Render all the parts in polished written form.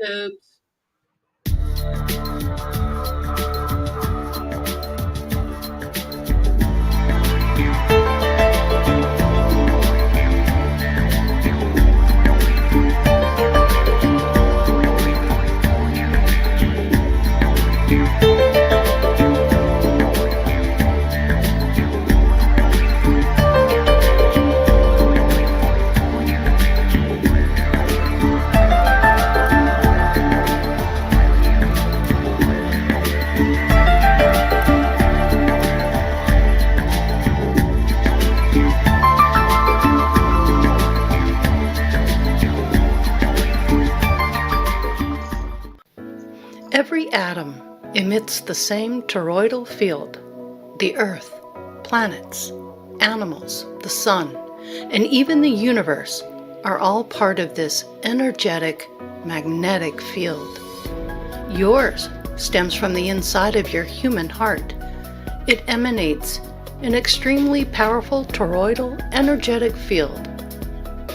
Oops. Every atom emits the same toroidal field. The Earth, planets, animals, the sun, and even the universe are all part of this energetic, magnetic field. Yours stems from the inside of your human heart. It emanates an extremely powerful toroidal energetic field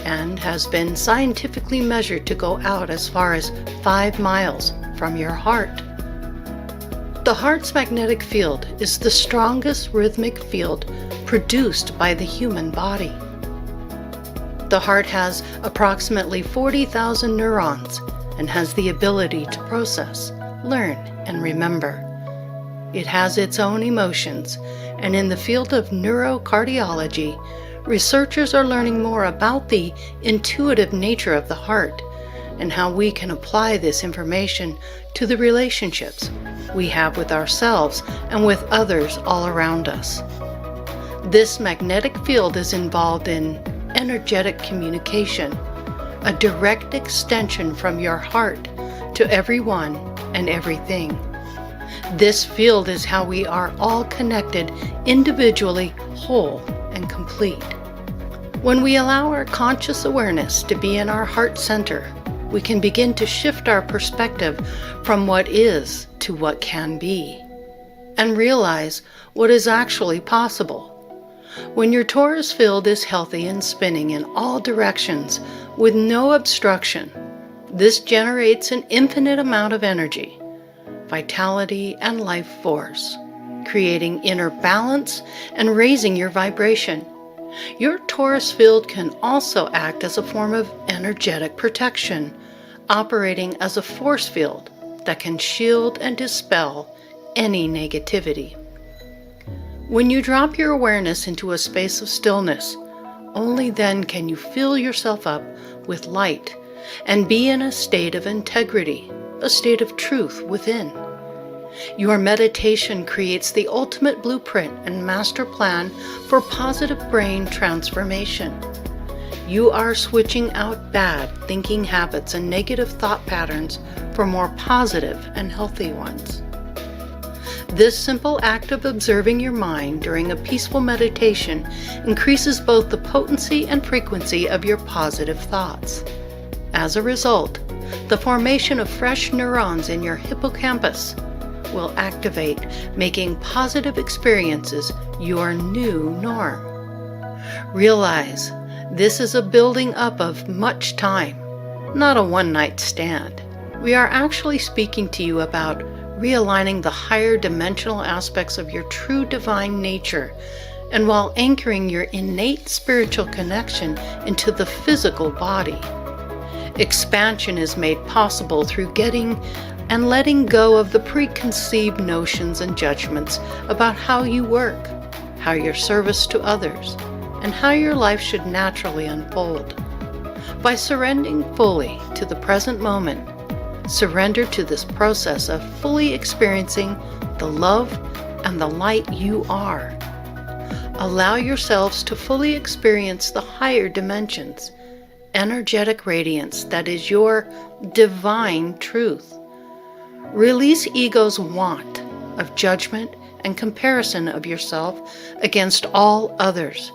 and has been scientifically measured to go out as far as 5 miles from your heart. The heart's magnetic field is the strongest rhythmic field produced by the human body. The heart has approximately 40,000 neurons and has the ability to process, learn, and remember. It has its own emotions, and in the field of neurocardiology, researchers are learning more about the intuitive nature of the heart and how we can apply this information to the relationships we have with ourselves and with others all around us. This magnetic field is involved in energetic communication, a direct extension from your heart to everyone and everything. This field is how we are all connected individually, whole and complete. When we allow our conscious awareness to be in our heart center, we can begin to shift our perspective from what is to what can be, and realize what is actually possible. When your torus field is healthy and spinning in all directions with no obstruction, this generates an infinite amount of energy, vitality, and life force, creating inner balance and raising your vibration. Your torus field can also act as a form of energetic protection, operating as a force field that can shield and dispel any negativity. When you drop your awareness into a space of stillness, only then can you fill yourself up with light and be in a state of integrity, a state of truth within. Your meditation creates the ultimate blueprint and master plan for positive brain transformation. You are switching out bad thinking habits and negative thought patterns for more positive and healthy ones. This simple act of observing your mind during a peaceful meditation increases both the potency and frequency of your positive thoughts. As a result, the formation of fresh neurons in your hippocampus will activate, making positive experiences your new norm. Realize this is a building up of much time, not a one-night stand. We are actually speaking to you about realigning the higher dimensional aspects of your true divine nature, and while anchoring your innate spiritual connection into the physical body. Expansion is made possible through getting and letting go of the preconceived notions and judgments about how you work, how your service to others, and how your life should naturally unfold. By surrendering fully to the present moment, surrender to this process of fully experiencing the love and the light you are. Allow yourselves to fully experience the higher dimensions, energetic radiance that is your divine truth. Release ego's want of judgment and comparison of yourself against all others,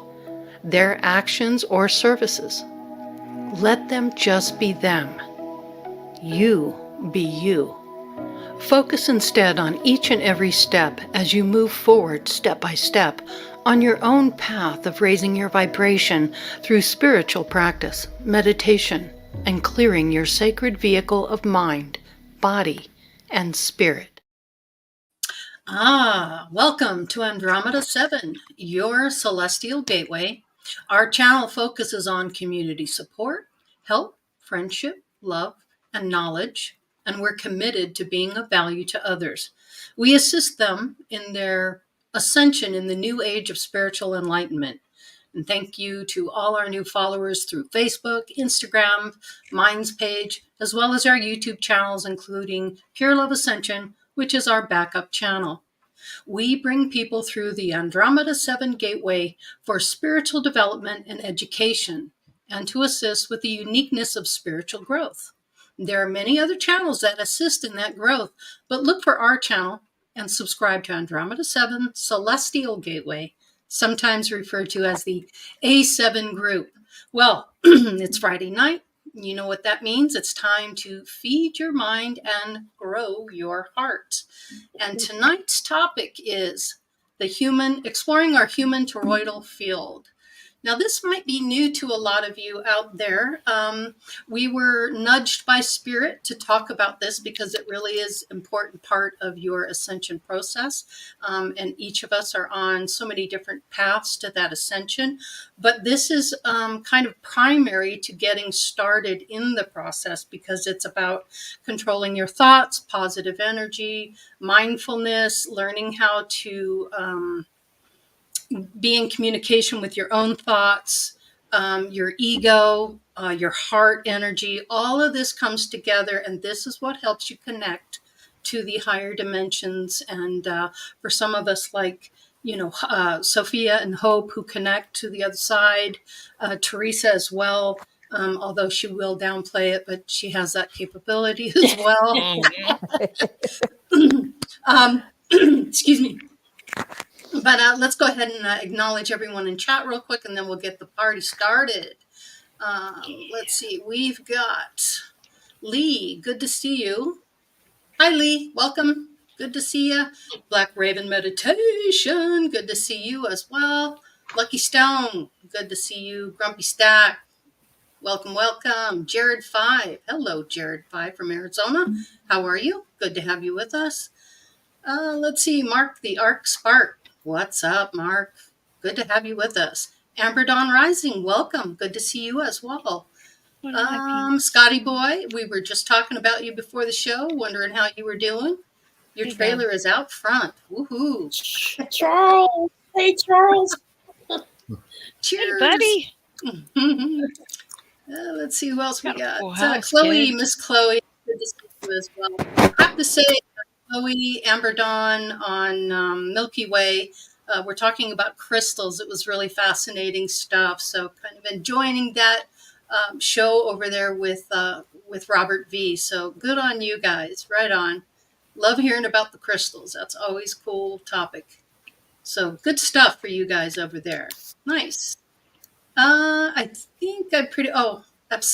their actions or services. Let them just be them. You be you. Focus instead on each and every step as you move forward step by step on your own path of raising your vibration through spiritual practice, meditation, and clearing your sacred vehicle of mind, body, and spirit. Welcome to Andromeda 7, your celestial gateway. Our channel focuses on community support, help, friendship, love, and knowledge, and we're committed to being of value to others. We assist them in their ascension in the new age of spiritual enlightenment. And thank you to all our new followers through Facebook, Instagram, Minds page, as well as our YouTube channels, including Pure Love Ascension, which is our backup channel. We bring people through the Andromeda 7 Gateway for spiritual development and education, and to assist with the uniqueness of spiritual growth. There are many other channels that assist in that growth, but look for our channel and subscribe to Andromeda 7 Celestial Gateway, sometimes referred to as the A7 group. Well, it's Friday night. You know what that means. It's time to feed your mind and grow your heart. And tonight's topic is exploring our human toroidal field. Now, this might be new to a lot of you out there. We were nudged by Spirit to talk about this because it really is an important part of your ascension process. And each of us are on so many different paths to that ascension. But this is kind of primary to getting started in the process because it's about controlling your thoughts, positive energy, mindfulness, learning how to be in communication with your own thoughts, your ego, your heart energy. All of this comes together, and this is what helps you connect to the higher dimensions. And for some of us, like Sophia and Hope, who connect to the other side, Teresa as well. Although she will downplay it, but she has that capability as well. Excuse me. But let's go ahead and acknowledge everyone in chat real quick, and then we'll get the party started. Let's see. We've got Lee. Good to see you. Hi, Lee. Welcome. Good to see you. Black Raven Meditation. Good to see you as well. Lucky Stone. Good to see you. Grumpy Stack. Welcome, welcome. Jared 5. Hello, Jared 5 from Arizona. How are you? Good to have you with us. Let's see. Mark the Arc Spark. What's up, Mark? Good to have you with us. Amber Dawn Rising, welcome. Good to see you as well. Scotty Boy, we were just talking about you before the show, wondering how you were doing. Your trailer is out front. Woohoo. Charles. Hey, Charles. Cheers. Hey, buddy. Let's see who else we got. House, Chloe, Miss Chloe. Good to see you as well. I have to say, Chloe, Amber Dawn on Milky Way. We're talking about crystals. It was really fascinating stuff. So kind of enjoying that show over there with Robert V. So good on you guys. Right on. Love hearing about the crystals. That's always a cool topic. So good stuff for you guys over there. Nice. I think I'm pretty. Rev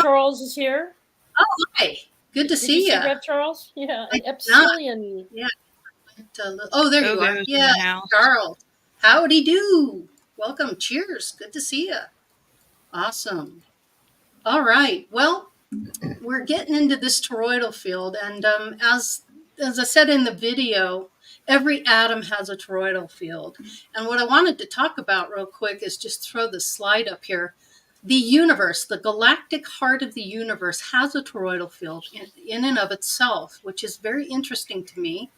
Charles is here. Oh, hi. Good to see you. Rev Charles? Yeah, Epsilon. Yeah. There you are. Yeah, Charles. Howdy do. Welcome. Cheers. Good to see you. Awesome. All right. Well, we're getting into this toroidal field, and as I said in the video, every atom has a toroidal field. And what I wanted to talk about real quick is just throw the slide up here. The universe, the galactic heart of the universe, has a toroidal field in and of itself, which is very interesting to me.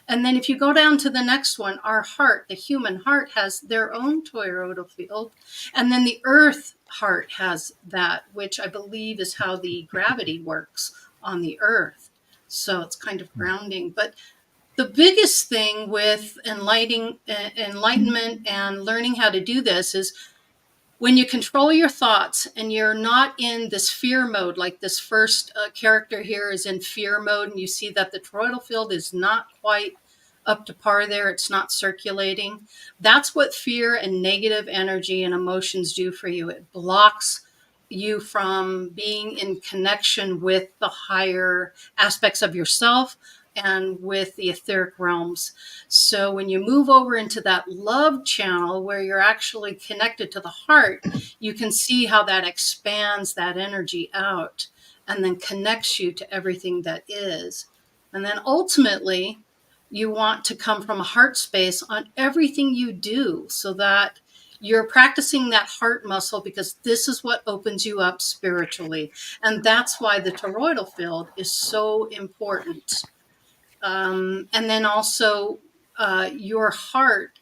And then if you go down to the next one, our heart, the human heart, has their own toroidal field. And then the earth heart has that, which I believe is how the gravity works on the earth. So it's kind of grounding. But the biggest thing with enlightenment and learning how to do this is when you control your thoughts and you're not in this fear mode, like this first character here is in fear mode, and you see that the toroidal field is not quite up to par there. It's not circulating. That's what fear and negative energy and emotions do for you. It blocks you from being in connection with the higher aspects of yourself, and with the etheric realms. So when you move over into that love channel where you're actually connected to the heart, you can see how that expands that energy out and then connects you to everything that is. And then ultimately, you want to come from a heart space on everything you do so that you're practicing that heart muscle, because this is what opens you up spiritually. And that's why the toroidal field is so important. And then also, your heart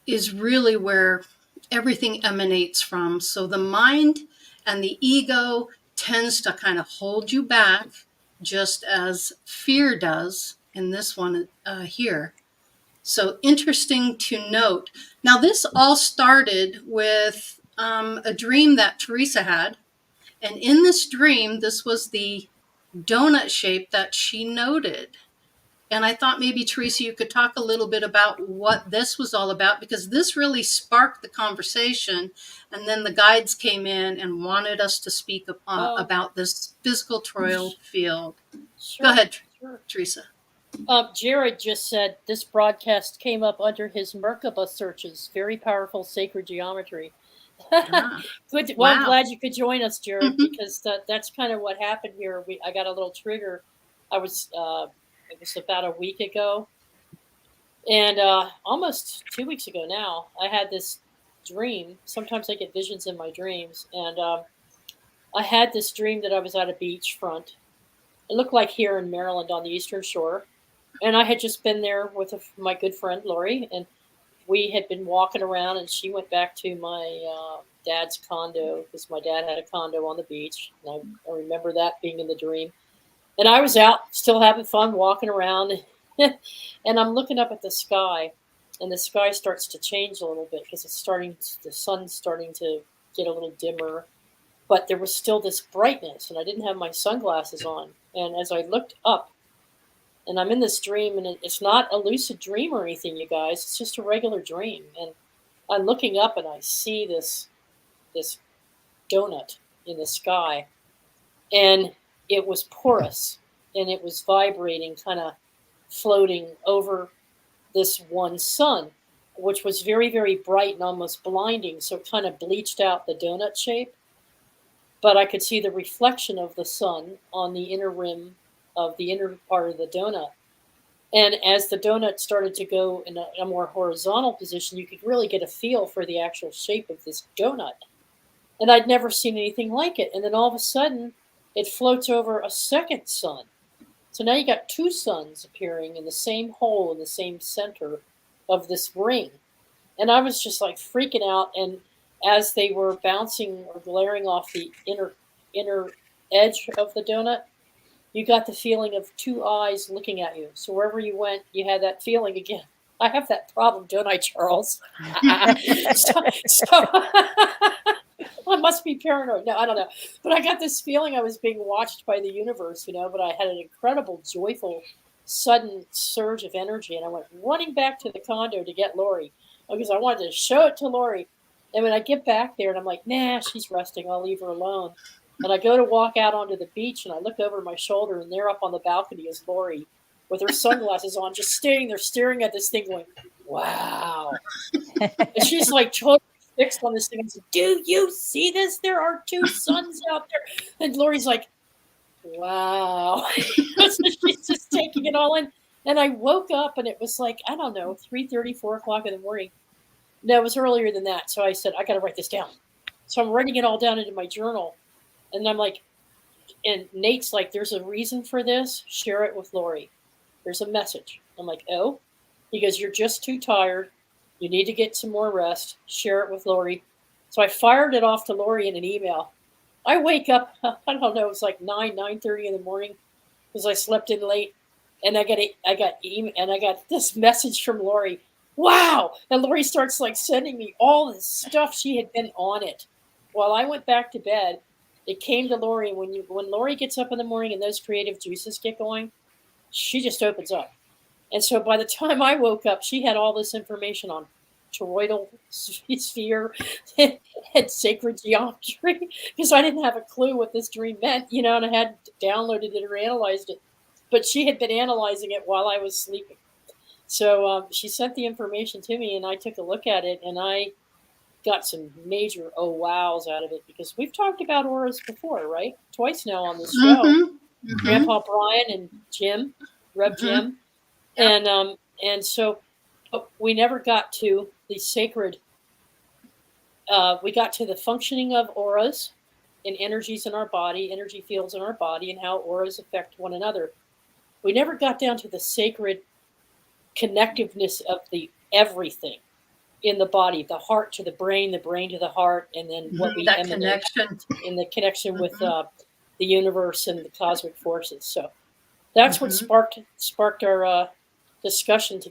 is really where everything emanates from. So the mind and the ego tends to kind of hold you back, just as fear does in this one here. So interesting to note. Now, this all started with a dream that Teresa had. And in this dream, this was the donut shape that she noted. And I thought maybe, Teresa, you could talk a little bit about what this was all about, because this really sparked the conversation. And then the guides came in and wanted us to speak about this physical toroidal field. Sure, Go ahead, sure. Teresa. Jared just said this broadcast came up under his Merkabah searches. Very powerful sacred geometry. Good. Well, I'm glad you could join us, Jared, because that's kind of what happened here. I got a little trigger. It was about a week ago, and almost 2 weeks ago now, I had this dream. Sometimes I get visions in my dreams, and I had this dream that I was at a beachfront. It looked like here in Maryland on the Eastern Shore. And I had just been there with my good friend Lori, and we had been walking around, and she went back to my dad's condo, because my dad had a condo on the beach. And I remember that being in the dream. And I was out still having fun walking around, and I'm looking up at the sky, and the sky starts to change a little bit because the sun's starting to get a little dimmer, but there was still this brightness, and I didn't have my sunglasses on. And as I looked up, and I'm in this dream, and it's not a lucid dream or anything, you guys. It's just a regular dream. And I'm looking up, and I see this donut in the sky. And it was porous, and it was vibrating, kind of floating over this one sun, which was very, very bright and almost blinding. So it kind of bleached out the donut shape. But I could see the reflection of the sun on the inner rim of the inner part of the donut. And as the donut started to go in a more horizontal position, you could really get a feel for the actual shape of this donut. And I'd never seen anything like it. And then all of a sudden, it floats over a second sun. So now you got two suns appearing in the same hole in the same center of this ring. And I was just like freaking out. And as they were bouncing or glaring off the inner edge of the donut, you got the feeling of two eyes looking at you. So wherever you went, you had that feeling again. I have that problem, don't I, Charles? so I must be paranoid. No, I don't know. But I got this feeling I was being watched by the universe, but I had an incredible, joyful, sudden surge of energy. And I went running back to the condo to get Lori, because I wanted to show it to Lori. And when I get back there, and I'm like, nah, she's resting. I'll leave her alone. And I go to walk out onto the beach, and I look over my shoulder, and there up on the balcony is Lori with her sunglasses on, just standing there staring at this thing going, wow. And she's like totally fixed on this thing. I said, do you see this? There are two suns out there. And Lori's like, wow. So she's just taking it all in. And I woke up, and it was like, I don't know, 3:30, 4 o'clock in the morning. No, it was earlier than that. So I said, I got to write this down. So I'm writing it all down into my journal. And I'm like, and Nate's like, there's a reason for this. Share it with Lori. There's a message. I'm like, oh? He goes, you're just too tired. You need to get some more rest. Share it with Lori. So I fired it off to Lori in an email. I wake up, I don't know, it was like 9:30 in the morning because I slept in late. And I got this message from Lori. Wow. And Lori starts like sending me all this stuff. She had been on it. While I went back to bed, it came to Lori. When Lori gets up in the morning and those creative juices get going, she just opens up. And so by the time I woke up, she had all this information on toroidal sphere and sacred geometry, because I didn't have a clue what this dream meant, and I hadn't downloaded it or analyzed it. but she had been analyzing it while I was sleeping. So she sent the information to me, and I took a look at it, and I got some major oh wows out of it, because we've talked about auras before, right? Twice now on this show. Grandpa Brian and Jim, Reb Jim, and so but we never got to the sacred. We got to the functioning of auras and energies in our body, energy fields in our body, and how auras affect one another. We never got down to the sacred connectiveness of the everything in the body, the heart to the brain to the heart, and then what we that emanate connection in the connection with the universe and the cosmic forces. So that's what sparked our discussion to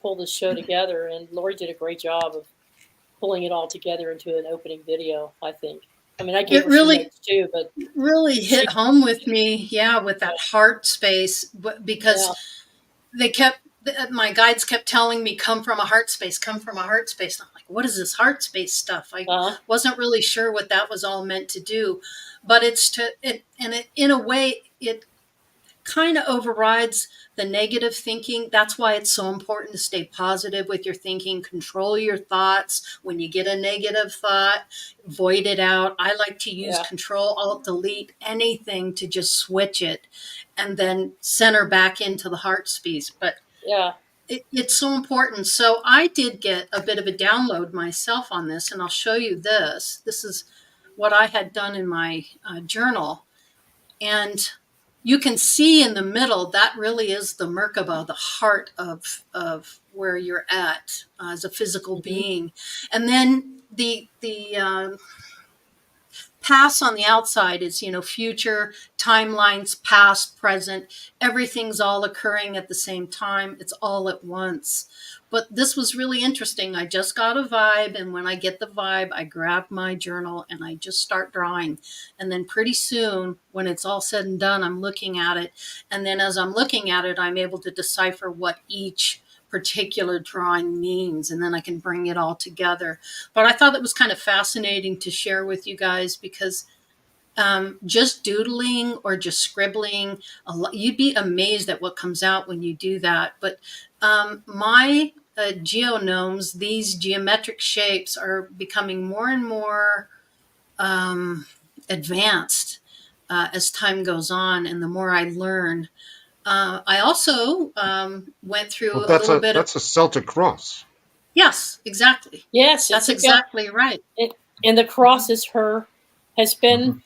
pull this show together. And Lori did a great job of pulling it all together into an opening video, I think. I mean, I gave her some notes too, but really hit home with me, with that heart space, because my guides kept telling me, come from a heart space, come from a heart space. And I'm like, what is this heart space stuff? I wasn't really sure what that was all meant to do, but in a way, it kind of overrides the negative thinking. That's why it's so important to stay positive with your thinking, control your thoughts. When you get a negative thought, void it out. I like to use Control Alt Delete anything to just switch it and then center back into the heart space. But it's so important. So I did get a bit of a download myself on this, and I'll show you this. This is what I had done in my journal. And you can see in the middle, that really is the Merkabah, the heart of where you're at as a physical being. And then the pass on the outside is, future, timelines, past, present, everything's all occurring at the same time. It's all at once. But this was really interesting. I just got a vibe, and when I get the vibe, I grab my journal and I just start drawing. And then pretty soon, when it's all said and done, I'm looking at it. And then as I'm looking at it, I'm able to decipher what each particular drawing means, and then I can bring it all together. But I thought it was kind of fascinating to share with you guys, because just doodling or just scribbling, you'd be amazed at what comes out when you do that. But my geonomes, these geometric shapes, are becoming more and more advanced as time goes on, and the more I learn. I also went through a little bit. That's a Celtic cross. Yes, exactly. Yes, that's exactly right. And the cross has been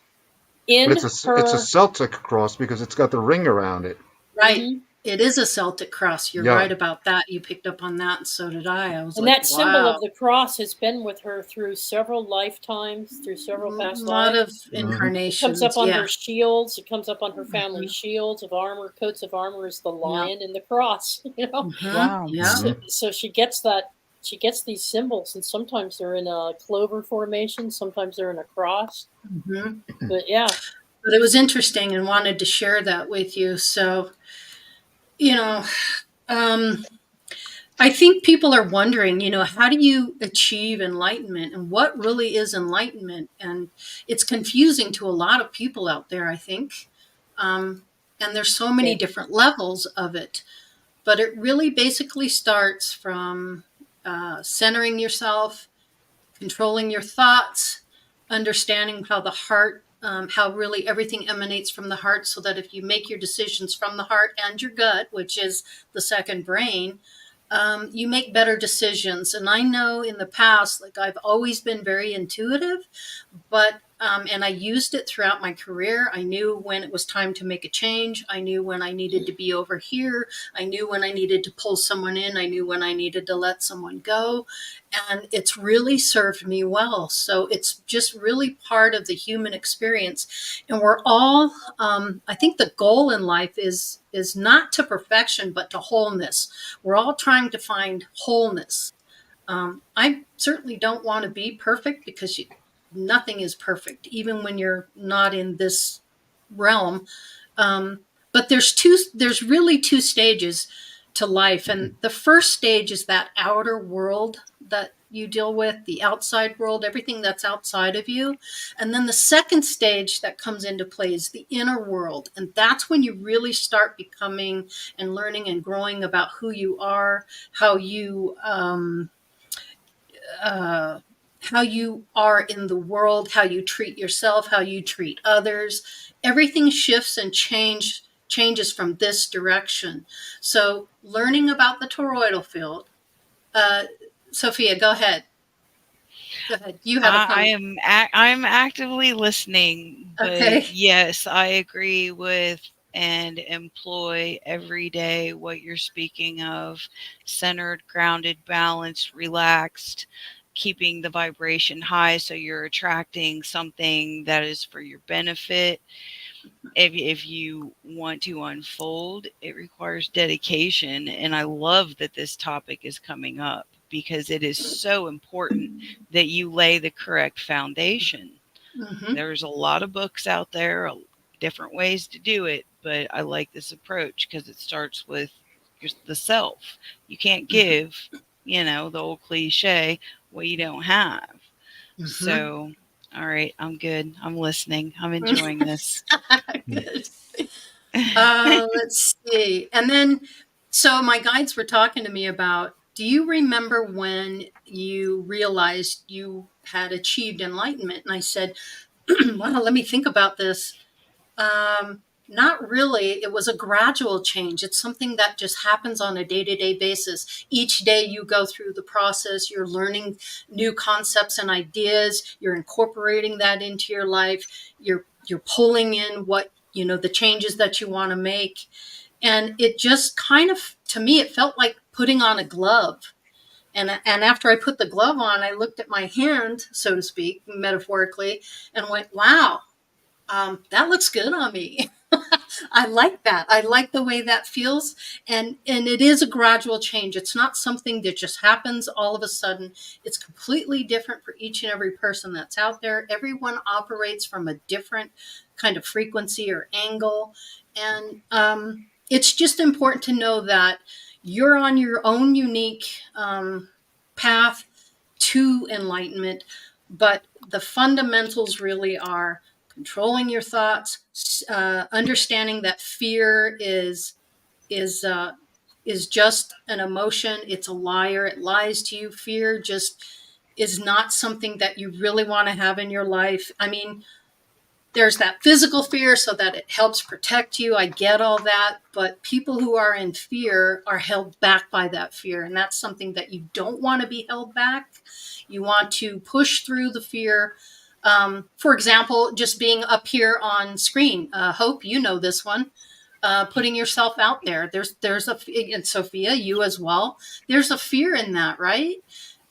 in but it's a Celtic cross because it's got the ring around it. Right. It is a Celtic cross. You're right about that. You picked up on that, and so did I. I was and like, that symbol of the cross has been with her through several lifetimes, through several past lives. A lot of incarnations. It comes up on her shields. It comes up on her family shields of armor. Coats of armor is the lion and the cross. Wow. Yeah. So she gets that. She gets these symbols, and sometimes they're in a clover formation. Sometimes they're in a cross. But But it was interesting, and wanted to share that with you. So, I think people are wondering, how do you achieve enlightenment, and what really is enlightenment? And it's confusing to a lot of people out there, I think. And there's so many different levels of it. But it really basically starts from centering yourself, controlling your thoughts, understanding how the heart, how really everything emanates from the heart, so that if you make your decisions from the heart and your gut, which is the second brain, you make better decisions. And I know in the past, I've always been very intuitive, but and I used it throughout my career. I knew when it was time to make a change. I knew when I needed to be over here. I knew when I needed to pull someone in. I knew when I needed to let someone go. And it's really served me well. So it's just really part of the human experience. And we're all, I think the goal in life is not to perfection, but to wholeness. We're all trying to find wholeness. I certainly don't want to be perfect, because nothing is perfect, even when you're not in this realm. But there's really two stages to life. And the first stage is that outer world that you deal with, the outside world, everything that's outside of you. And then the second stage that comes into play is the inner world. And that's when you really start becoming and learning and growing about who you are, how you are in the world, how you treat yourself, how you treat others. Everything shifts and changes from this direction. So learning about the toroidal field. Sophia, go ahead. Go ahead. You have a comment. I'm actively listening, but Okay. yes, I agree with and employ every day what you're speaking of: centered, grounded, balanced, relaxed, keeping the vibration high so you're attracting something that is for your benefit. If you want to unfold, it requires dedication. And I love that this topic is coming up because it is so important that you lay the correct foundation. Mm-hmm. There's a lot of books out there, different ways to do it, but I like this approach because it starts with the self. You can't give, the old cliche, what you don't have. Mm-hmm. So, all right, I'm good. I'm listening. I'm enjoying this. Good. Let's see. And then, so my guides were talking to me about, do you remember when you realized you had achieved enlightenment? And I said, well, let me think about this. Not really. It was a gradual change. It's something that just happens on a day-to-day basis. Each day you go through the process, you're learning new concepts and ideas, you're incorporating that into your life, you're pulling in what, the changes that you want to make. And it just kind of, to me, it felt like putting on a glove. And after I put the glove on, I looked at my hand, so to speak, metaphorically, and went, wow, that looks good on me. I like that. I like the way that feels. And it is a gradual change. It's not something that just happens all of a sudden. It's completely different for each and every person that's out there. Everyone operates from a different kind of frequency or angle. And it's just important to know that you're on your own unique path to enlightenment. But the fundamentals really are controlling your thoughts, understanding that fear is just an emotion. It's a liar. It lies to you. Fear just is not something that you really want to have in your life. I mean, there's that physical fear so that it helps protect you. I get all that, but people who are in fear are held back by that fear. And that's something that you don't want to be held back. You want to push through the fear. For example, just being up here on screen. Hope you know this one. Putting yourself out there. There's and Sophia, you as well. There's a fear in that, right?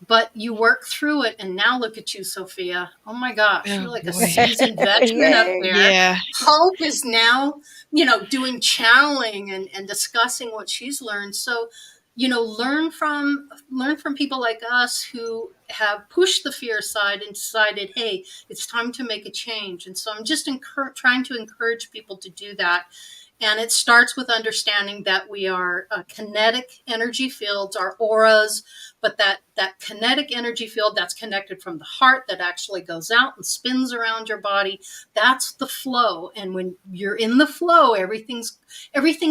But you work through it, and now look at you, Sophia. Oh my gosh, you're like a seasoned veteran up there. Yeah. Hope is now, doing channeling and discussing what she's learned. So, learn from people like us who have pushed the fear aside and decided, hey, it's time to make a change. And so I'm just trying to encourage people to do that. And it starts with understanding that we are kinetic energy fields, our auras, but that kinetic energy field that's connected from the heart that actually goes out and spins around your body, that's the flow. And when you're in the flow, everything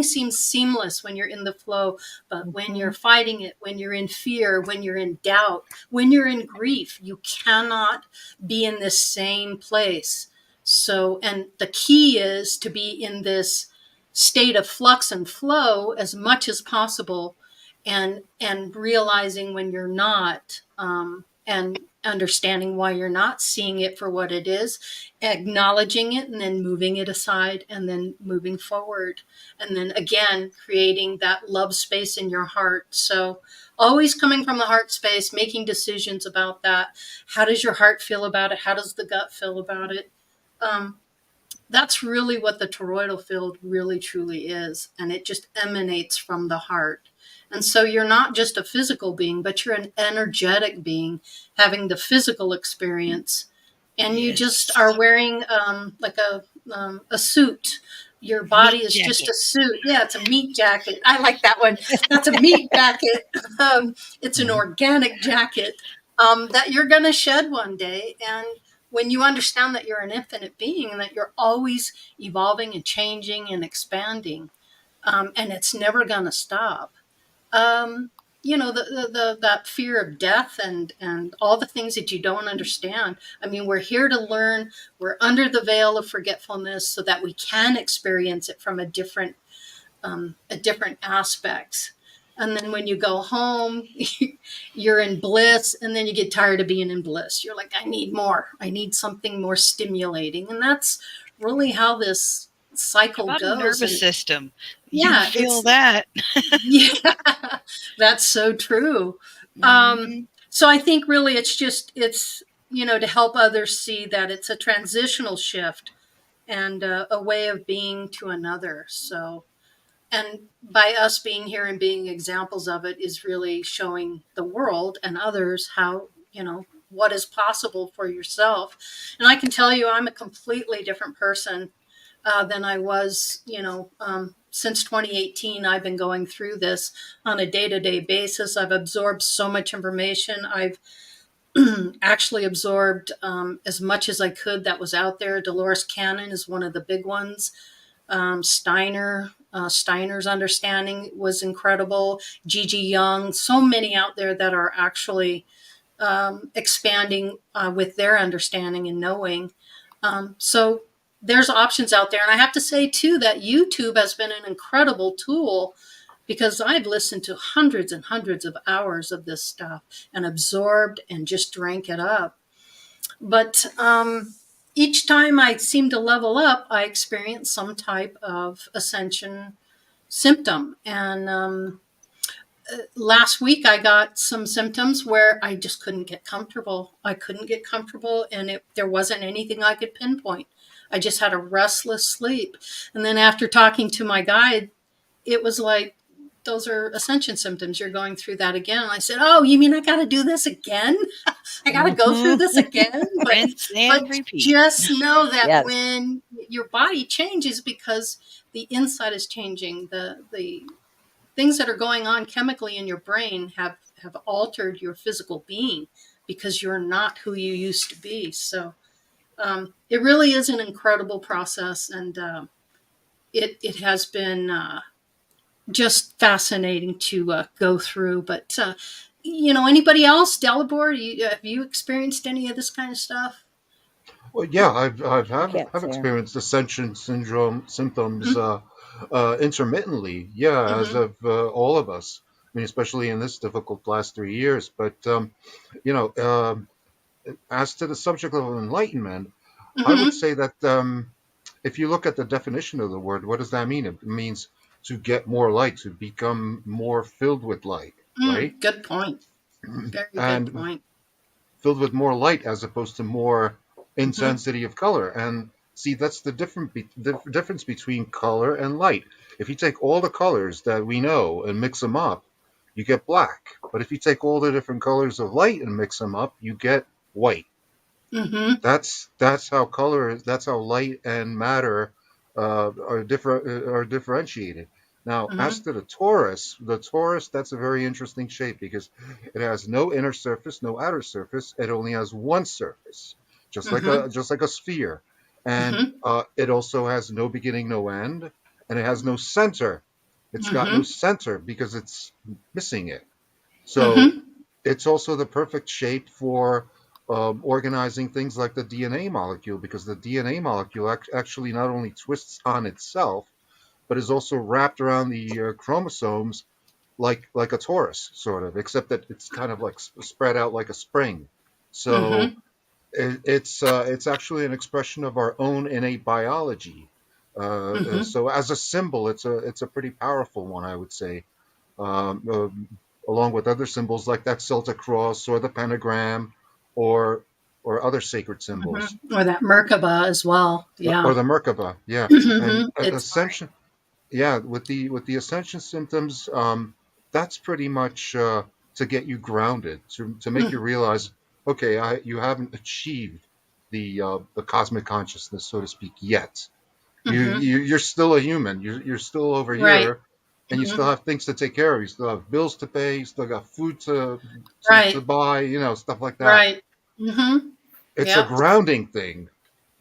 seems seamless when you're in the flow. But when you're fighting it, when you're in fear, when you're in doubt, when you're in grief, you cannot be in this same place. So, and the key is to be in this state of flux and flow as much as possible, and realizing when you're not, and understanding why you're not, seeing it for what it is, acknowledging it, and then moving it aside, and then moving forward, and then again creating that love space in your heart. So always coming from the heart space, making decisions about that. How does your heart feel about it? How does the gut feel about it? That's really what the toroidal field really truly is. And it just emanates from the heart. And so you're not just a physical being, but you're an energetic being having the physical experience. And you just are wearing like a suit. Your body is just a suit. Yeah, it's a meat jacket. I like that one. That's a meat jacket. It's an organic jacket. that you're going to shed one day. And when you understand that you're an infinite being and that you're always evolving and changing and expanding, and it's never going to stop, you know, that fear of death and all the things that you don't understand. I mean, we're here to learn. We're under the veil of forgetfulness so that we can experience it from a different aspect. And then when you go home, you're in bliss, and then you get tired of being in bliss. You're like, I need more. I need something more stimulating. And that's really how this cycle About a goes. nervous And system. yeah, You feel that. yeah, that's so true. So I think really it's, you know, to help others see that it's a transitional shift and a way of being to another. So, and by us being here and being examples of it is really showing the world and others how, you know, what is possible for yourself. And I can tell you, I'm a completely different person than I was, you know, since 2018. I've been going through this on a day-to-day basis. I've absorbed so much information. I've actually absorbed as much as I could that was out there. Dolores Cannon is one of the big ones. Steiner's understanding was incredible. Gigi Young, so many out there that are actually expanding with their understanding and knowing. So there's options out there. And I have to say, too, that YouTube has been an incredible tool because I've listened to hundreds and hundreds of hours of this stuff and absorbed and just drank it up. But each time I seem to level up, I experience some type of ascension symptom. And last week I got some symptoms where I just couldn't get comfortable. I couldn't get comfortable, and there wasn't anything I could pinpoint. I just had a restless sleep. And then after talking to my guide, it was like, those are ascension symptoms. You're going through that again. And I said, oh, you mean I got to do this again? I got to go through this again? Rinse and repeat. Just know that Yes. when your body changes, because the inside is changing, the things that are going on chemically in your brain have altered your physical being because you're not who you used to be. So it really is an incredible process, and it has been just fascinating to go through. But you know, anybody else, Delabor, have you experienced any of this kind of stuff? Well, yeah, I've Can't I've say. experienced ascension syndrome symptoms intermittently. Yeah, as of all of us. I mean, especially in this difficult last 3 years. But you know, as to the subject of enlightenment, I would say that if you look at the definition of the word, what does that mean? It means to get more light, to become more filled with light, right? Good point. Very And good point. filled with more light as opposed to more intensity of color. And see, that's the difference between color and light. If you take all the colors that we know and mix them up, you get black. But if you take all the different colors of light and mix them up, you get white. That's how color is. That's how light and matter are differentiated. Now, as to the Torus, that's a very interesting shape because it has no inner surface, no outer surface. It only has one surface, just like a sphere, and it also has no beginning, no end, and it has no center. It's got no center because it's missing it. So it's also the perfect shape for organizing things like the DNA molecule, because the DNA molecule actually not only twists on itself, but is also wrapped around the chromosomes like a torus, sort of, except that it's kind of like spread out like a spring. So it's actually an expression of our own innate biology. So as a symbol, it's a pretty powerful one, I would say. Along with other symbols like that Celtic cross or the pentagram, or other sacred symbols, Or that Merkabah as well. Yeah. or the Merkabah, yeah. And ascension, yeah, with the ascension symptoms, that's pretty much to get you grounded, to make you realize, okay, you haven't achieved the cosmic consciousness, so to speak, yet. You're still a human. You're still over Right. here, and you still Hmm. have things to take care of. You still have bills to pay. You still got food to Right. buy. Stuff like that. Right. Hmm. It's a Yeah. grounding thing.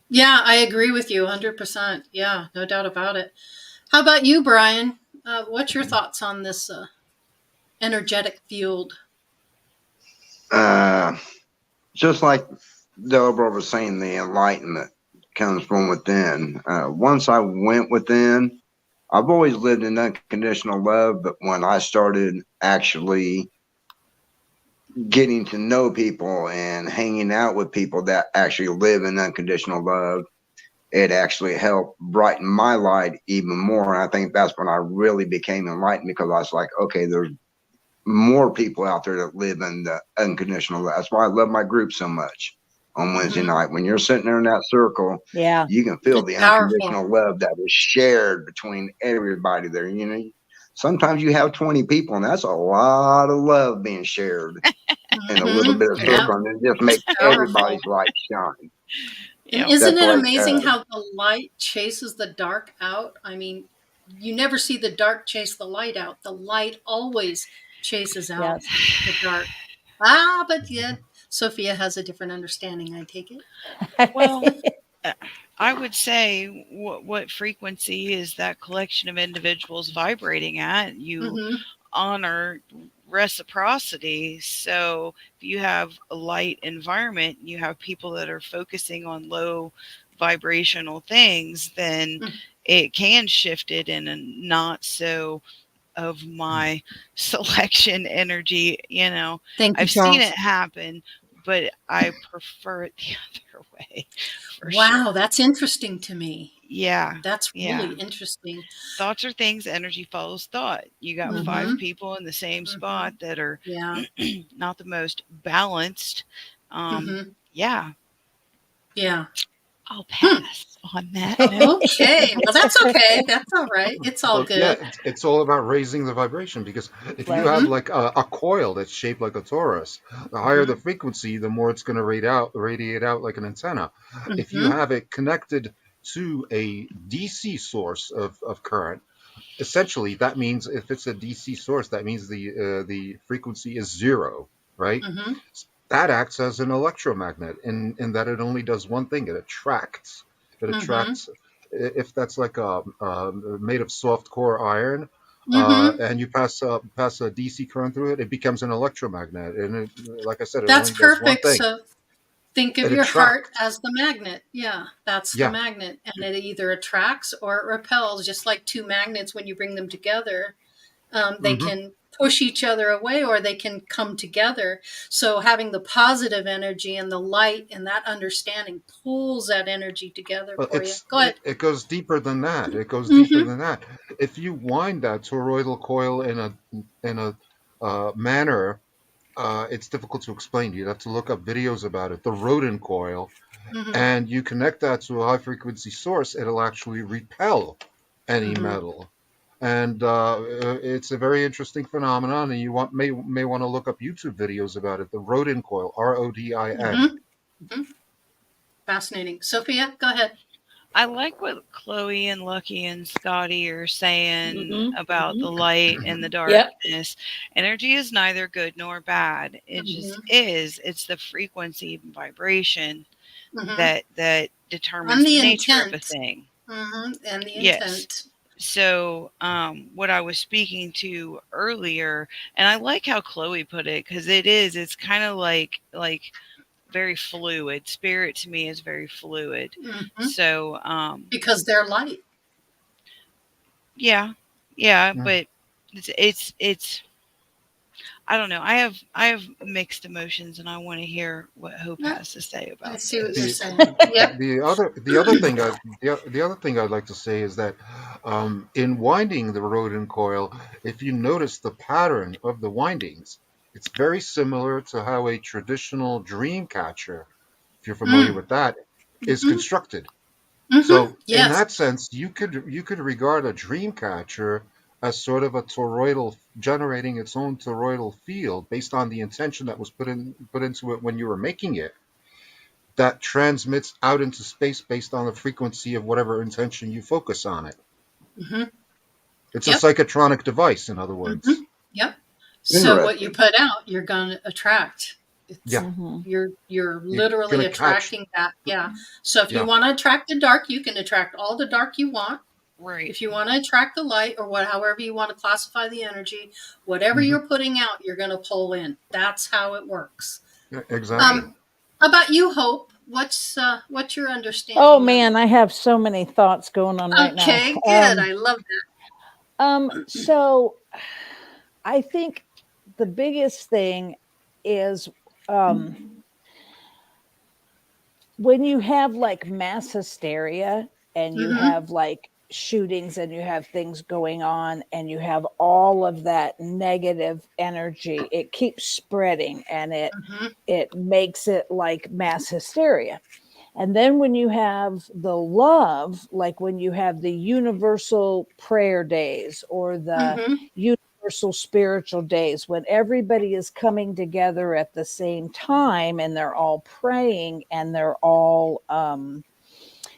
Yeah, I agree with you 100%. Yeah, no doubt about it. How about you, Brian? What's your thoughts on this energetic field? Uh, just like Deborah was saying, the enlightenment comes from within. Once I went within, I've always lived in unconditional love, but when I started actually getting to know people and hanging out with people that actually live in unconditional love, it actually helped brighten my light even more. And I think that's when I really became enlightened, because I was like, okay, there's more people out there that live in the unconditional love. That's why I love my group so much on Wednesday Hmm. night. When you're sitting there in that circle, Yeah. you can feel It's the powerful. unconditional love that is shared between everybody there. Sometimes you have 20 people, and that's a lot of love being shared in a little Hmm. bit of Yeah, circle, and it just it's makes powerful. everybody's light shine. And Yep. isn't That's it like, amazing how the light chases the dark out? I mean, you never see the dark chase the light out. The light always chases out Yes. the dark. Ah, but yet Sophia has a different understanding, I take it. Well, uh, I would say what frequency is that collection of individuals vibrating at? You Hmm. honor reciprocity. So if you have a light environment, you have people that are focusing on low vibrational things, then it can shift it in a not so of my selection energy. Thank you, I've seen Charles. it happen, but I prefer it the other way for sure. Wow, that's interesting to me. Yeah. That's Yeah. really interesting. Thoughts are things, energy follows thought. You got Hmm. 5 people in the same Hmm. spot that are Yeah. not the most balanced. Hmm. Yeah, Yeah. I'll Hmm. pass on that note. Okay. Well, that's okay. That's all right. It's all Well, yeah, good. it's all about raising the vibration, because if you Right. have Hmm. like a coil that's shaped like a torus, the higher the Hmm. frequency, the more it's going to radiate out like an antenna. If you Hmm. have it connected to a DC source of current, essentially that means, if it's a DC source, that means the frequency is zero, right? Hmm. That acts as an electromagnet in that it only does one thing: it attracts. It Hmm. attracts. If that's like made of soft core iron, Hmm. and you pass a DC current through it, it becomes an electromagnet. And like I said, it That's only does one perfect. thing: So think of it your heart attracts. as the magnet. Yeah, that's the Yeah. magnet. And it either attracts or it repels, just like two magnets when you bring them together. They Hmm. can push each other away or they can come together. So having the positive energy and the light and that understanding pulls that energy together But for you. Go ahead. it goes deeper than that. It goes deeper Hmm. than that. If you wind that toroidal coil in a manner, it's difficult to explain. You'd have to look up videos about it. The rodent coil, Hmm. and you connect that to a high frequency source, it'll actually repel any Hmm. metal. And it's a very interesting phenomenon. And you may want to look up YouTube videos about it. The rodent coil, RODIN. Hmm. Hmm. Fascinating. Sophia, go ahead. I like what Chloe and Lucky and Scotty are saying Hmm. about Hmm. the light and the Yep. darkness. Energy is neither good nor bad. It just Hmm. is. It's the frequency and vibration Hmm. that And determines the the nature of a intent. thing. Hmm. And the Yes. intent. So, what I was speaking to earlier, and I like how Chloe put it, because it's kind of like very fluid. Spirit to me is very fluid. Hmm. So, Because they're light. yeah, yeah, but it's I don't know. I have mixed emotions, and I want to hear what Hope Yeah, has to say I about see what you're the this. saying. Yep. the other thing I'd like to say is that, in winding the rodent coil, if you notice the pattern of the windings, it's very similar to how a traditional dream catcher, if you're familiar Mm. with that, is Hmm. constructed. Hmm. So in Yes. that sense, you could regard a dream catcher as sort of a toroidal, generating its own toroidal field based on the intention that was put into it when you were making it, that transmits out into space based on the frequency of whatever intention you focus on it. Hmm. It's a Yep. psychotronic device, in other words. Yep. So what you Interesting. put out, you're going to attract. It's Yeah, Mm-hmm. you're you're literally gonna catch. attracting that. Yeah. So if you Yeah. want to attract the dark, you can attract all the dark you want. Right. If you want to attract the light, or however you want to classify the energy, whatever Hmm. you're putting out, you're going to pull in. That's how it works. Yeah, exactly. How about you, Hope? What's your Oh understanding of? man, I have so many thoughts going on right now. Okay, good. I love So I think the biggest thing is um, when you have like mass hysteria and that. you have like shootings and you have things going on and you have all of that negative energy, it keeps spreading and Hmm. it makes it like mass hysteria. And then when you have the love, like when you have the universal prayer days or the Hmm. universal spiritual days, when everybody is coming together at the same time and they're all praying and they're all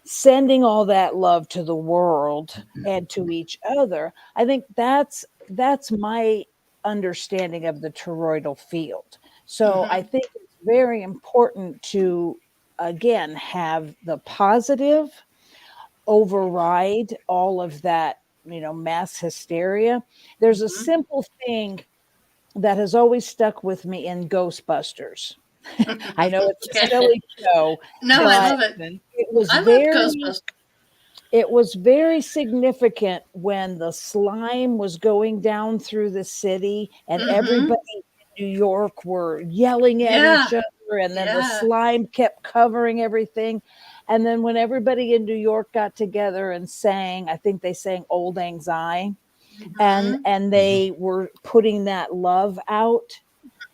sending all that love to the world and to each other, I think that's my understanding of the toroidal field. So I Hmm. think it's very important to again have the positive override all of that, mass hysteria. There's a Hmm. simple thing that has always stuck with me in Ghostbusters. I know it's a Okay. silly show, No, I but love it. it was I love very Ghostbusters. it was very significant when the slime was going down through the city and Hmm. everybody in New York were yelling at Yeah. each other, and then the Yeah. slime kept covering everything. And then when everybody in New York got together and sang, I think they sang Old Lang Syne, Hmm. and they were putting that love out,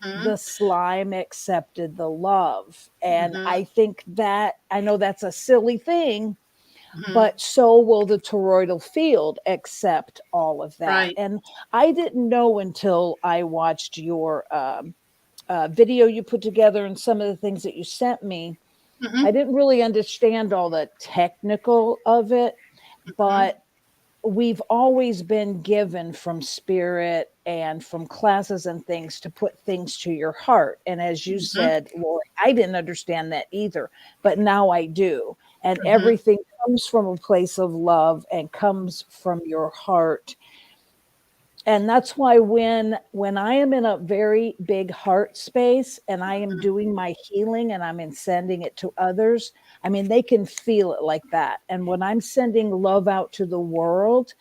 Hmm. the slime accepted the love. And Hmm. I think that, I know that's a silly thing, Hmm. but so will the toroidal field accept all of that. Right. And I didn't know until I watched your video you put together and some of the things that you sent me. I Hmm. didn't really understand all the technical of it, Hmm. but we've always been given from spirit and from classes and things to put things to your heart. And as you Hmm. said, Lori, I didn't understand that either, but now I do. And Hmm. everything comes from a place of love and comes from your heart. And that's why when I am in a very big heart space and I am doing my healing and I'm in sending it to others, I mean, they can feel it like that. And when I'm sending love out to the world,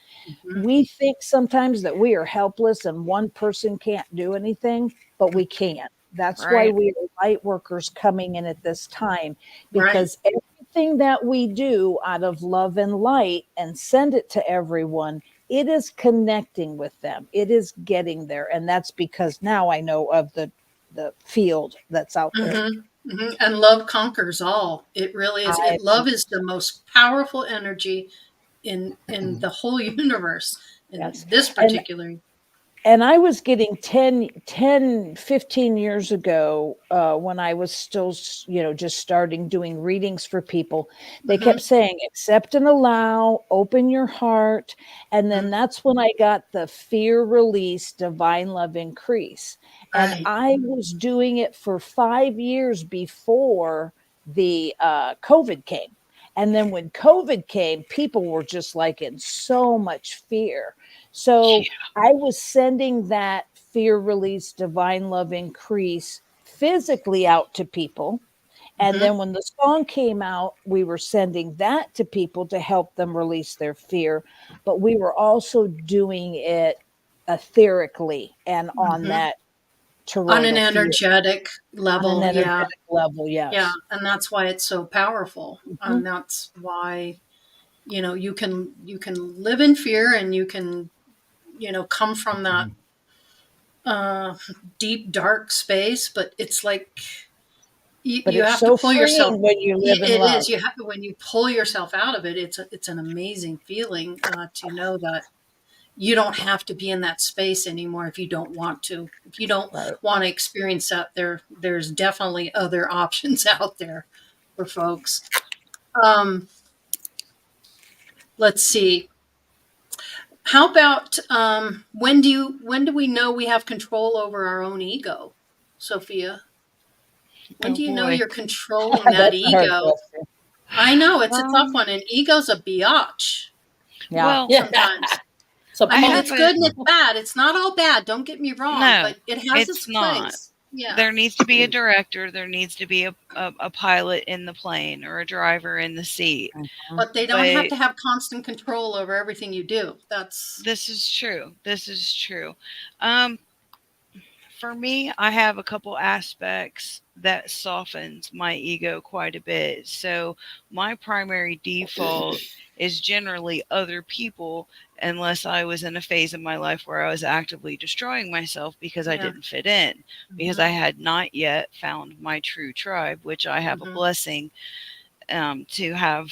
Hmm. we think sometimes that we are helpless and one person can't do anything, but we can. That's why Right. we are light workers coming in at this time, Right. because everything that we do out of love and light and send it to everyone, it is connecting with them. It is getting there. And that's because now I know of the field that's out there. Hmm. Hmm. And love conquers all. It really is. I Love is the most powerful energy in the whole universe. In yes. this And particular. I was getting 15 years ago, when I was still, just starting doing readings for people. They kept Hmm. saying, accept and allow, open your heart. And then Hmm. that's when I got the fear release, divine love increase. And Right. I was doing it for 5 years before the COVID came. And then when COVID came, people were just like in so much fear. So Yeah. I was sending that fear release, divine love increase physically out to people. And Hmm. then when the song came out, we were sending that to people to help them release their fear. But we were also doing it etherically and on Hmm. that On an toroidal field, energetic on an level, yeah. energetic level. Yeah, Yes. and that's why it's so powerful. Mhm. And that's why, you can live in fear, and you can, come from that uh deep dark space, but it's like But you it's have to so pull yourself. freeing when you live in It love. is. You have When you pull yourself out of it, it's an amazing feeling, to know that you don't have to be in that space anymore if you don't want to. If you don't Right. want to experience that, there's definitely other options out there for folks. Um, let's see. How about when do we know we have control over our own ego, Sophia? When Oh do you know boy. you're controlling that That's a hard ego? question. I know it's a tough Um, one, and ego's a biatch Yeah. well, Yeah. sometimes. So I I mean, have it's punk. a good and it's bad. It's not all bad. Don't get me wrong, no. but it has its It's not. place. Yeah. There needs to be a director. There needs to be a pilot in the plane or a driver in the seat. Mhm. But they don't have But to have constant control over everything you do. That's this is true. This is true. Um, for me, I have a couple aspects that softens my ego quite a bit. So my primary default is generally other people, unless I was in a phase of my life where I was actively destroying myself because I yeah. didn't fit in, because I had not yet found my true tribe, which I have a Mhm. blessing to have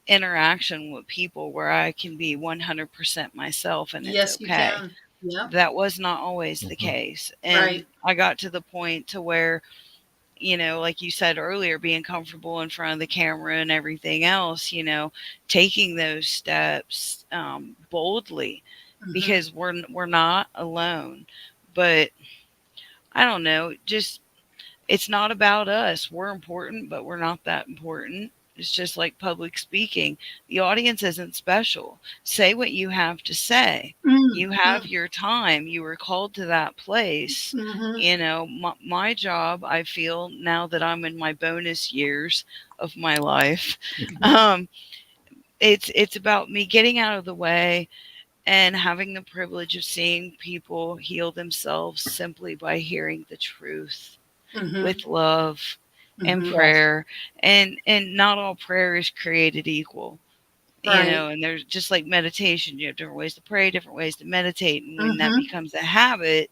interaction with people where I can be 100% myself and it's Yes, you okay. can. Yep. That was not always the Mhm. case. And Right. I got to the point to where, like you said earlier, being comfortable in front of the camera and everything else, taking those steps boldly, Mhm. because we're not alone. But I don't know, just it's not about us. We're important, but we're not that important. It's just like public speaking. The audience isn't special. Say what you have to say. You have Mm. your time. You were called to that place. Mhm. My job, I feel now that I'm in my bonus years of my life, um, it's about me getting out of the way and having the privilege of seeing people heal themselves simply by hearing the truth Mhm. with love and Mhm. Yes. prayer. And not all prayer is created equal, Right. and there's just like meditation. You have different ways to pray, different ways to meditate, and when that Mhm. becomes a habit,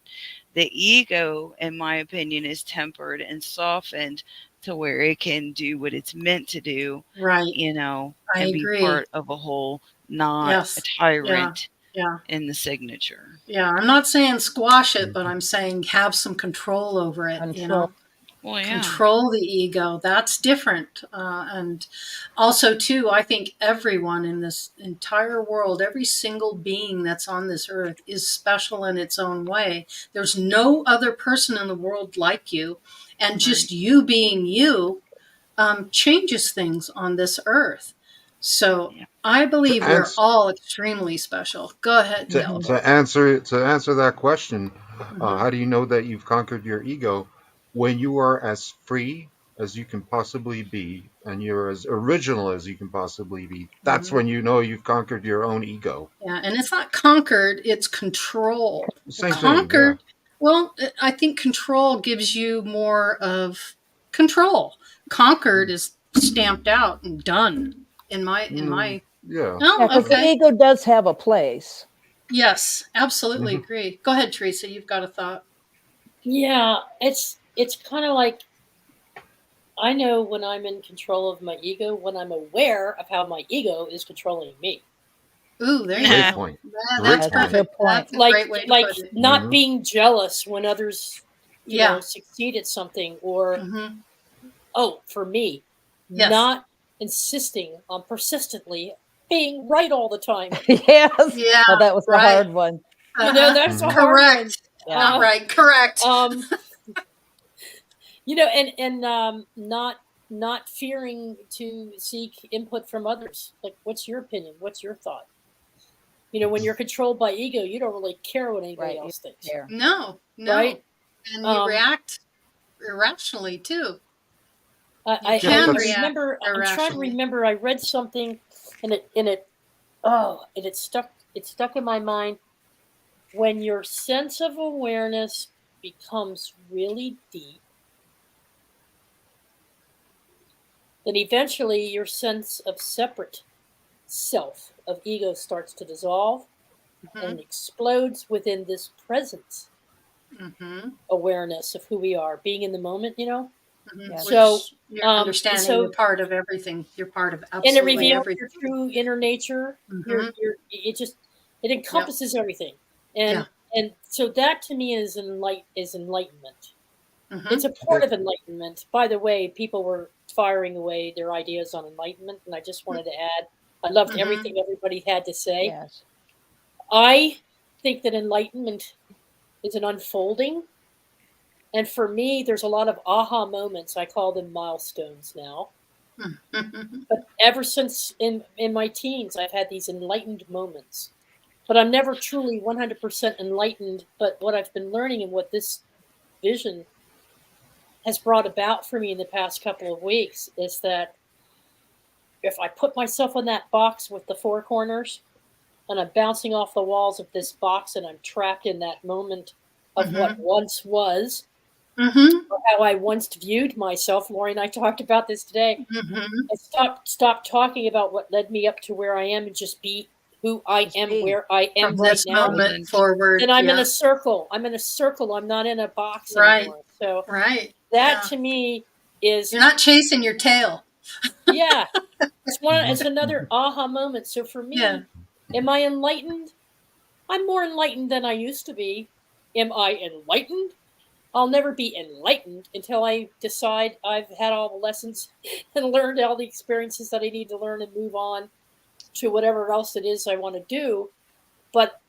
the ego, in my opinion, is tempered and softened to where it can do what it's meant to do, Right. I and be agree. part of a whole, not a Yes. Yeah. tyrant Yeah. in the signature. Yeah. I'm not saying squash it, but I'm saying have some control over it, Control. Well, yeah. control the ego. That's different. And also, too, I think everyone in this entire world, every single being that's on this earth is special in its own way. There's no other person in the world like you. And Right. just you being you changes things on this earth. So Yeah. I To believe we're answer all extremely special. Go ahead, to, Delbert. to answer that question, Hmm. how do you know that you've conquered your ego? When you are as free as you can possibly be, and you're as original as you can possibly be, that's Hmm. when you know you've conquered your own ego. Yeah, and it's not conquered, it's control. Same thing, yeah. Conquered, well, I think control gives you more of control. Conquered is stamped out and done in Mm, my yeah. Yeah, oh, because the okay. ego does have a place. Yes, absolutely Hmm. agree. Go ahead, Teresa, you've got a thought. Yeah, it's kind of like I know when I'm in control of my ego, when I'm aware of how my ego is controlling me. Ooh, there you Great Nah. go. point. Yeah, Great that's That's a point. good perfect. point. That's a great way to Like put it. not Hmm. being jealous when others, Yeah. succeed at something, or Hmm. for me, Yes. not insisting on persistently being right all the time. Yes. Yeah. Oh, that was a Right. hard one. Uh-huh. That's a Hmm. hard one. Correct. Yeah. Not Uh, right. Correct. um, and not fearing to seek input from others. Like, what's your opinion? What's your thought? When you're controlled by ego, you don't really care what anybody Right. You else thinks, care. No. No. right? And you Um, react irrationally too. You I, Yeah, I can I that's react remember. I'm trying to irrationally. remember. I read something, and it stuck. It stuck in my mind. When your sense of awareness becomes really deep, then eventually your sense of separate self, of ego, starts to dissolve Hmm. and explodes within this presence Hmm. awareness of who we are, being in the moment. Hmm. Yes. So, Which you're and understanding you're so, part of everything. You're part of and it absolutely reveals your everything. true inner nature. Hmm. It Yep. encompasses everything, Yeah. and so that to me is enlightenment. Hmm. It's a part of enlightenment. By the way, people were firing away their ideas on enlightenment, and I just wanted to add, I loved Hmm. everything everybody had to say. Yes. I think that enlightenment is an unfolding. And for me, there's a lot of aha moments. I call them milestones now. But ever since in my teens, I've had these enlightened moments. But I'm never truly 100% enlightened. But what I've been learning and what this vision has brought about for me in the past couple of weeks is that if I put myself in that box with the four corners and I'm bouncing off the walls of this box and I'm trapped in that moment of what once was, or how I once viewed myself. Lori and I talked about this today. I stopped talking about what led me up to where I am and just be who I am, where I am From right this now. moment forward. And I'm in a circle. I'm in a circle. I'm not in a box anymore. So that to me is, you're not chasing your tail. Yeah. It's another aha moment. So for me, am I enlightened? I'm more enlightened than I used to be. Am I enlightened? I'll never be enlightened until I decide I've had all the lessons and learned all the experiences that I need to learn and move on to whatever else it is I want to do. But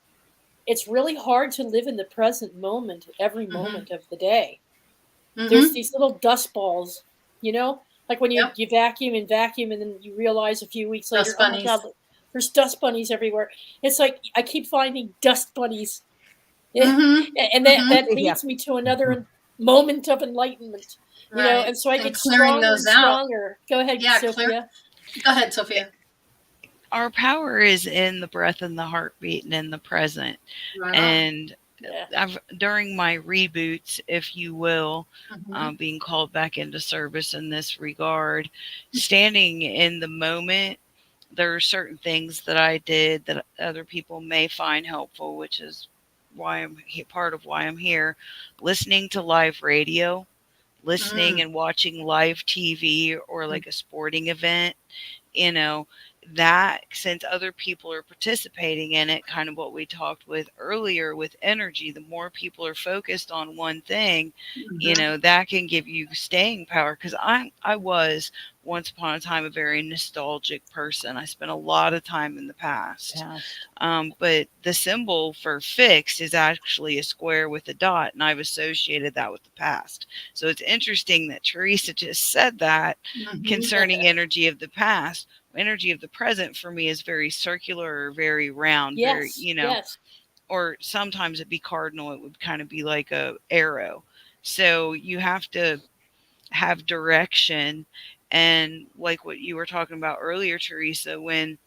it's really hard to live in the present moment, every moment of the day. There's these little dust balls, like when you vacuum and then you realize a few weeks later, oh my God, there's dust bunnies everywhere. It's like I keep finding dust bunnies. And that leads me to another moment of enlightenment, and so I get stronger and stronger. Go ahead, Sophia. Go ahead, Sophia. Our power is in the breath and the heartbeat and in the present. And during my reboots, if you will, being called back into service in this regard, standing in the moment, there are certain things that I did that other people may find helpful, which is why I'm part of why I'm here. Listening to live radio, listening and watching live TV or like a sporting event, that since other people are participating in it, kind of what we talked with earlier with energy, the more people are focused on one thing, that can give you staying power. Because I was once upon a time a very nostalgic person. I spent a lot of time in the past. But the symbol for fixed is actually a square with a dot, and I've associated that with the past. So it's interesting that Teresa just said that concerning energy of the past. Energy of the present for me is very circular or very round, or sometimes it'd be cardinal. It would kind of be like a arrow. So you have to have direction, and like what you were talking about earlier, Teresa, when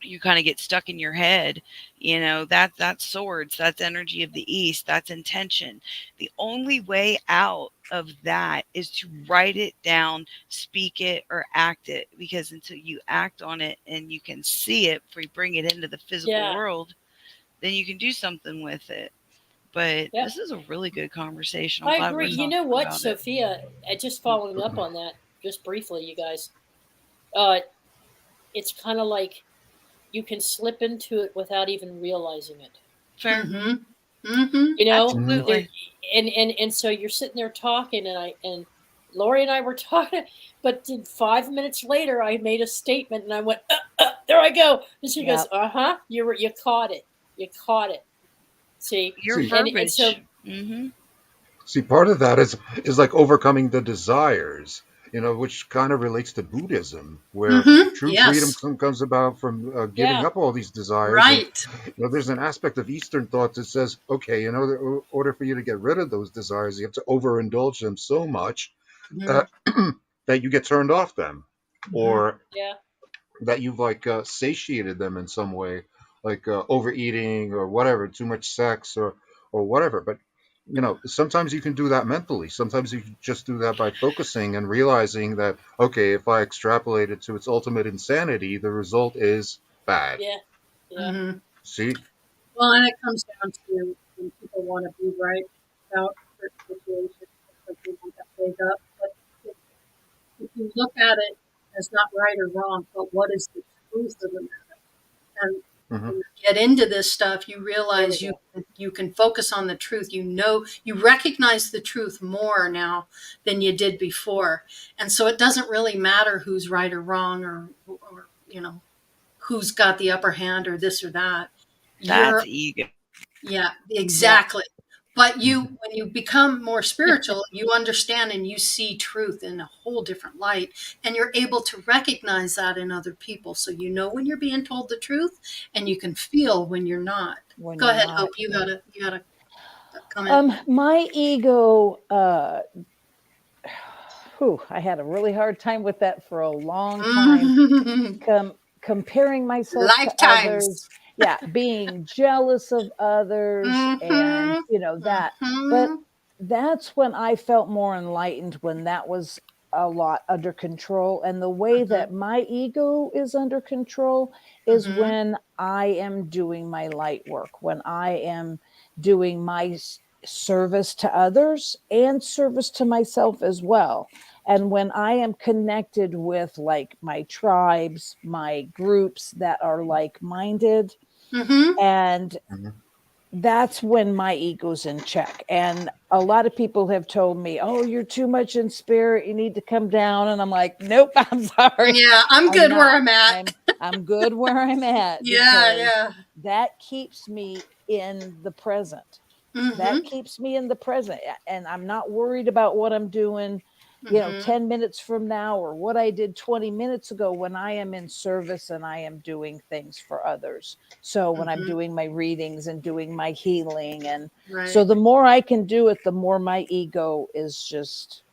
you kind of get stuck in your head, that's swords, that's energy of the east, that's intention. The only way out of that is to write it down, speak it, or act it, because until you act on it and you can see it before you bring it into the physical world, then you can do something with it. But this is a really good conversation. I agree. You know what, Sophia, just following up on that just briefly, you guys, it's kind of like you can slip into it without even realizing it. Fair. Absolutely. And so you're sitting there talking, and Lori and I were talking, but 5 minutes later I made a statement and I went, there I go. And she goes, you caught it. You caught it. See, your verbiage. So, see, part of that is like overcoming the desires, which kind of relates to Buddhism, where true freedom comes about from giving up all these desires. Right. And, there's an aspect of Eastern thought that says, okay, in order for you to get rid of those desires, you have to overindulge them so much that you get turned off them, or that you've satiated them in some way, like overeating or whatever, too much sex or whatever. But sometimes you can do that mentally. Sometimes you can just do that by focusing and realizing that, okay, if I extrapolate it to its ultimate insanity, the result is bad. See? Well, and it comes down to when people want to be right about certain situations, like they want to wake up. But if you look at it as not right or wrong, but what is the truth of the matter? And when you get into this stuff, you realize you can focus on the truth. You recognize the truth more now than you did before. And so it doesn't really matter who's right or wrong or who's got the upper hand or this or that. That's you're ego. yeah, exactly. But when you become more spiritual, you understand and you see truth in a whole different light, and you're able to recognize that in other people. So you know when you're being told the truth, and you can feel when you're not. When Go you're ahead, not. Hope. You gotta comment. My ego, I had a really hard time with that for a long time. Comparing myself to others, Lifetimes. being jealous of others, and Mm-hmm. that. But Mm-hmm. that's when I felt more enlightened, when that was a lot under control. And the way that my ego is under control is Mm-hmm. when I am doing my light work, when I am doing my service to others and service to myself as well. And when I am connected with like my tribes, my groups that are like minded, Mm-hmm. and Mhm. that's when my ego's in check. And a lot of people have told me, "Oh, you're too much in spirit. You need to come down." And I'm like, "Nope, I'm sorry. Yeah, I'm I'm good where not. I'm at. I'm good where I'm at," Yeah, because yeah. that keeps me in the present. That Mm-hmm. keeps me in the present. And I'm not worried about what I'm doing, Mm-hmm. 10 minutes from now, or what I did 20 minutes ago, when I am in service and I am doing things for others. So when I'm Mm-hmm. doing my readings and doing my healing, and so Right. the more I can do it, the more my ego is just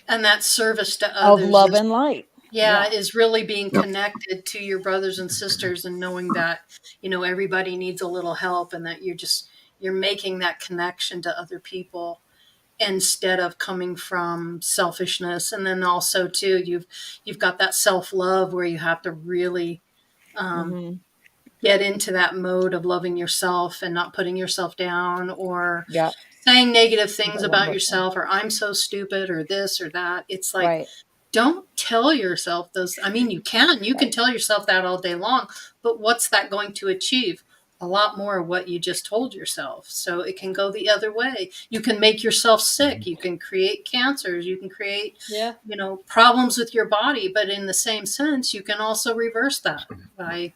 And that service to of others love is, and light. yeah, Yeah. is really being Yep. connected to your brothers and sisters and knowing that, everybody needs a little help, and that you're making that connection to other people instead of coming from selfishness. And then also too, you've got that self-love where you have to really um, Mm-hmm. get into that mode of loving yourself and not putting yourself down, or Yeah. saying negative things The one about person. yourself, or I'm so stupid, or this or that. It's like, Right. don't tell yourself those. I mean, you can Right. tell yourself that all day long, but what's that going to achieve? A lot more of what you just told yourself. So it can go the other way. You can make yourself sick. You can create cancers. You can create, Yeah. problems with your body. But in the same sense, you can also reverse that by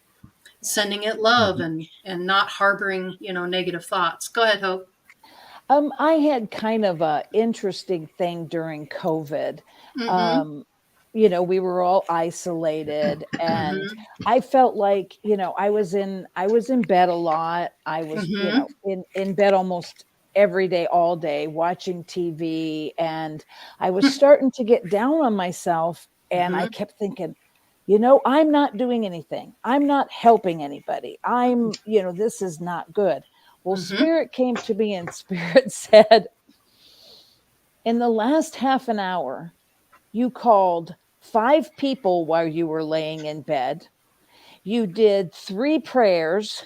sending it love, Mhm. and not harboring, negative thoughts. Go ahead, Hope. I had kind of a interesting thing during COVID. Mm-hmm. Um, we were all isolated, and Mm-hmm. I felt like, I was in bed a lot. I was, Mm-hmm. in bed almost every day, all day, watching TV, and I was starting to get down on myself, and I Mm-hmm. kept thinking, I'm not doing anything. I'm not helping anybody. This is not good. Well, Mm-hmm. Spirit came to me, and Spirit said, "In the last half an hour, you called 5 people while you were laying in bed. You did 3 prayers,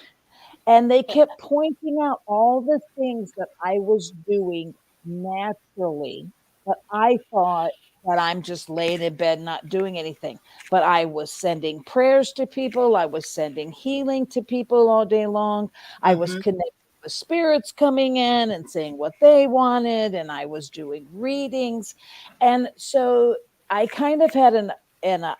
and they kept pointing out all the things that I was doing naturally, but I thought that I'm just laying in bed not doing anything. But I was sending prayers to people, I was sending healing to people all day long. I was Mm-hmm. connecting with spirits coming in and saying what they wanted, and I was doing readings. And so I kind of had an